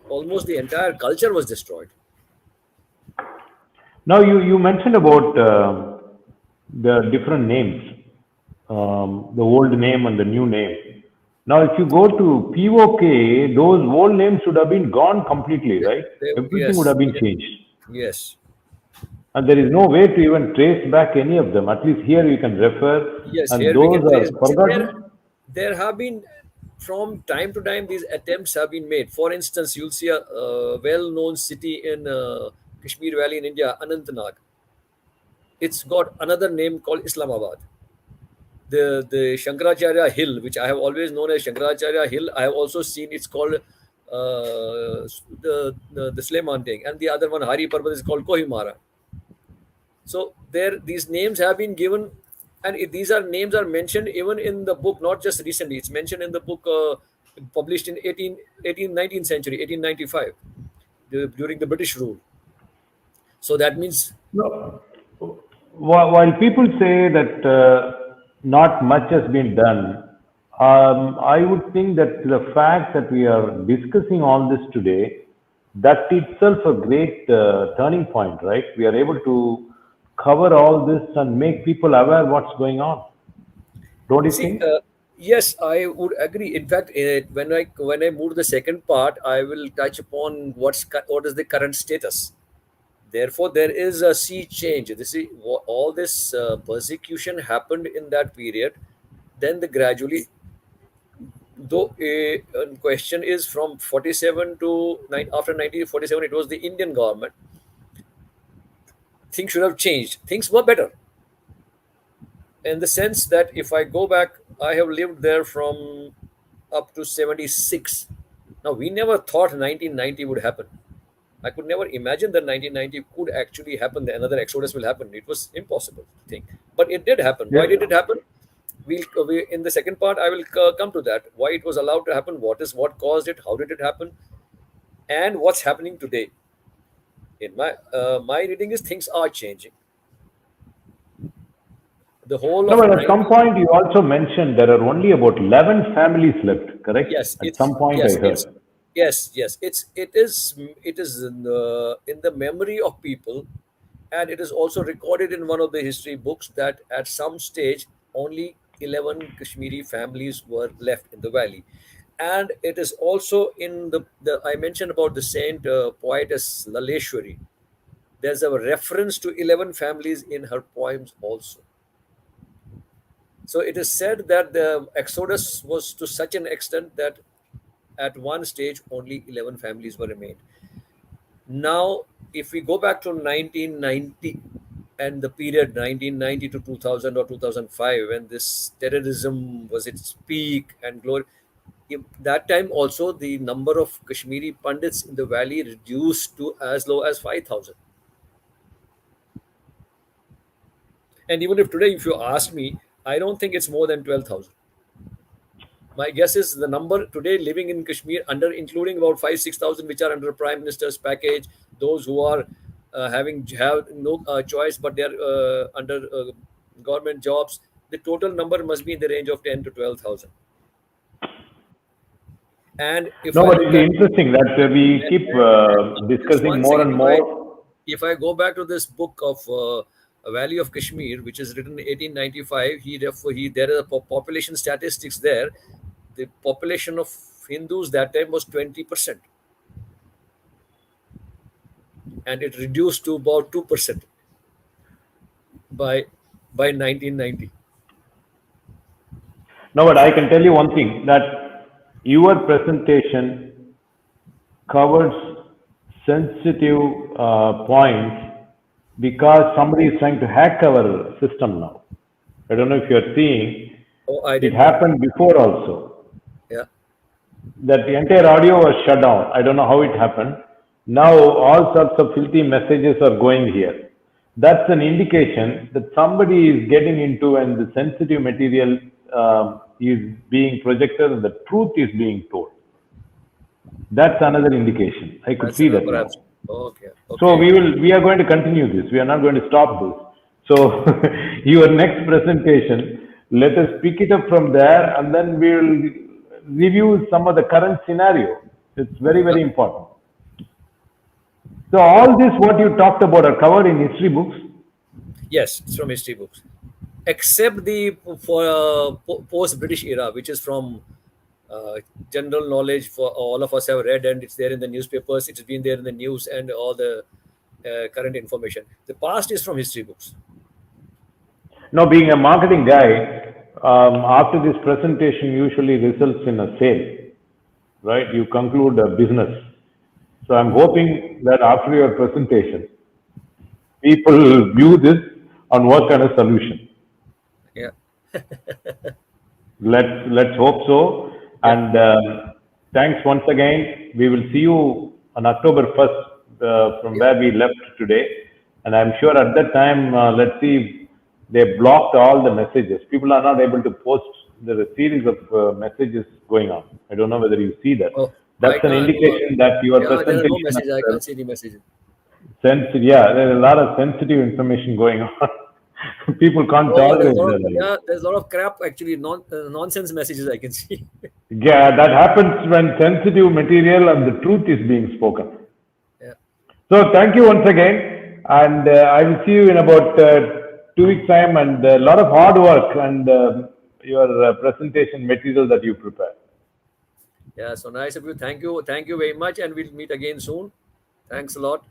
almost the entire culture was destroyed. Now you mentioned about the different names, the old name and the new name. Now, if you go to POK, those old names would have been gone completely, right? Everything would Yes, have been changed. yes, And there is no way to even trace back any of them. At least here you can refer, yes. and Here we those can are trace. See, forgotten. there have been from time to time these attempts have been made. For instance, you'll see a well-known city in Kashmir Valley in India, Anantnag. It's got another name called Islamabad. The Shankaracharya Hill, which I have always known as Shankaracharya Hill, I have also seen it's called the Suleiman thing, and the other one Hari Parbat is called Kohimara. So there, these names have been given, and these are names are mentioned even in the book, not just recently. It's mentioned in the book published in 19th century, 1895, during the British rule. So that means No. While people say that not much has been done, I would think that the fact that we are discussing all this today, that itself a great turning point, right? We are able to cover all this and make people aware what's going on. Don't you see. think? Yes, I would agree. In fact, when I move to the second part, I will touch upon what is the current status. Therefore, there is a sea change. This is all this persecution happened in that period. Then the gradually, though a question is from 47 to after 1947, it was the Indian government. Things should have changed. Things were better in the sense that if I go back, I have lived there from up to 76. Now, we never thought 1990 would happen. I could never imagine that 1990 could actually happen, that another exodus will happen. It was impossible to think. But it did happen. Why did Yeah. it happen? In the second part, I will come to that. Why it was allowed to happen, what caused it, how did it happen, and what's happening today. In my reading is things are changing. The whole No, of but at some 19. point you also mentioned there are only about 11 families left, correct? Yes, At some point I heard. it is in the memory of people, and it is also recorded in one of the history books that at some stage only 11 Kashmiri families were left in the valley. And it is also in the I mentioned about the saint poetess Laleshwari. There's a reference to 11 families in her poems also. So it is said that the exodus was to such an extent that at one stage only 11 families were remained. Now, if we go back to 1990 and the period 1990 to 2000 or 2005, when this terrorism was its peak and glory, that time also the number of Kashmiri Pandits in the valley reduced to as low as 5,000. And even if today, if you ask me, I don't think it's more than 12,000. My guess is the number today living in Kashmir, under including about 5-6,000 which are under Prime Minister's package, those who are have no choice but they are under government jobs. The total number must be in the range of 10 to 12,000. And if No, I but look it's at interesting that we keep just discussing one more second, and more. if I go back to this book of Valley of Kashmir, which is written in 1895, he there is a population statistics there. The population of Hindus that time was 20%, and it reduced to about 2% by 1990. No, but I can tell you one thing that your presentation covers sensitive points because somebody is trying to hack our system now. I don't know if you're seeing, Oh, I it didn't know. happened before also. Yeah. That the entire audio was shut down. I don't know how it happened. Now all sorts of filthy messages are going here. That's an indication that somebody is getting into and the sensitive material is being projected and the truth is being told. That's another indication. I could That's see that now. perhaps. Okay. So Okay. we are going to continue this. We are not going to stop this. So your next presentation, let us pick it up from there and then we will review some of the current scenario. It's very, very important. So all this what you talked about are covered in history books. Yes, it's from history books, except the for post-British era, which is from uh, general knowledge for all of us have read, and it's there in the newspapers. It's been there in the news and all the current information. The past is from history books. Now being a marketing guy, after this presentation usually results in a sale, right? You conclude a business. So I'm hoping that after your presentation, people view this and work on a solution. Yeah, Let's hope so. yeah. And thanks once again. We will see you on October 1st from Yeah. where we left today. And I'm sure at that time, let's see, they blocked all the messages. People are not able to post. There are a series of messages going on. I don't know whether you see that. Oh, I That's an can't. indication that your Yeah, there are no presentation messages. I has can't see any messages. sensitive. Yeah, there's a lot of sensitive information going on. People can't Oh, tolerate that. there's a lot of crap actually, nonsense messages I can see. Yeah, that happens when sensitive material and the truth is being spoken. Yeah. So thank you once again, and I will see you in about 2 weeks' time, and a lot of hard work and your presentation material that you prepare. Yeah, so nice of you. Thank you very much, and we'll meet again soon. Thanks a lot.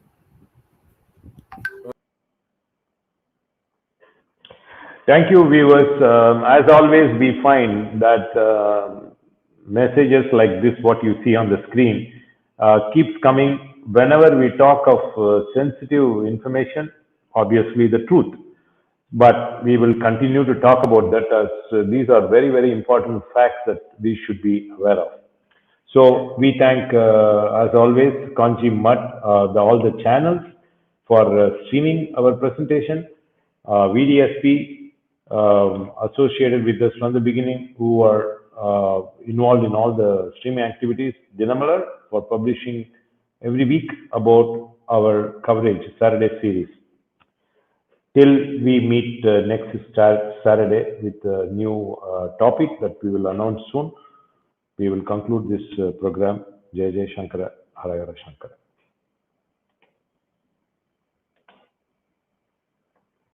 Thank you, viewers. As always, we find that messages like this, what you see on the screen, keeps coming whenever we talk of sensitive information, obviously the truth. But we will continue to talk about that as these are very, very important facts that we should be aware of. So we thank, as always, Kanji Mutt, all the channels for streaming our presentation, VDSP associated with us from the beginning, who are involved in all the streaming activities, Dinamalar for publishing every week about our coverage, Saturday series. Till we meet next Saturday with a new topic that we will announce soon, we will conclude this program. Jai Jai Shankara, Hara Hara Shankara.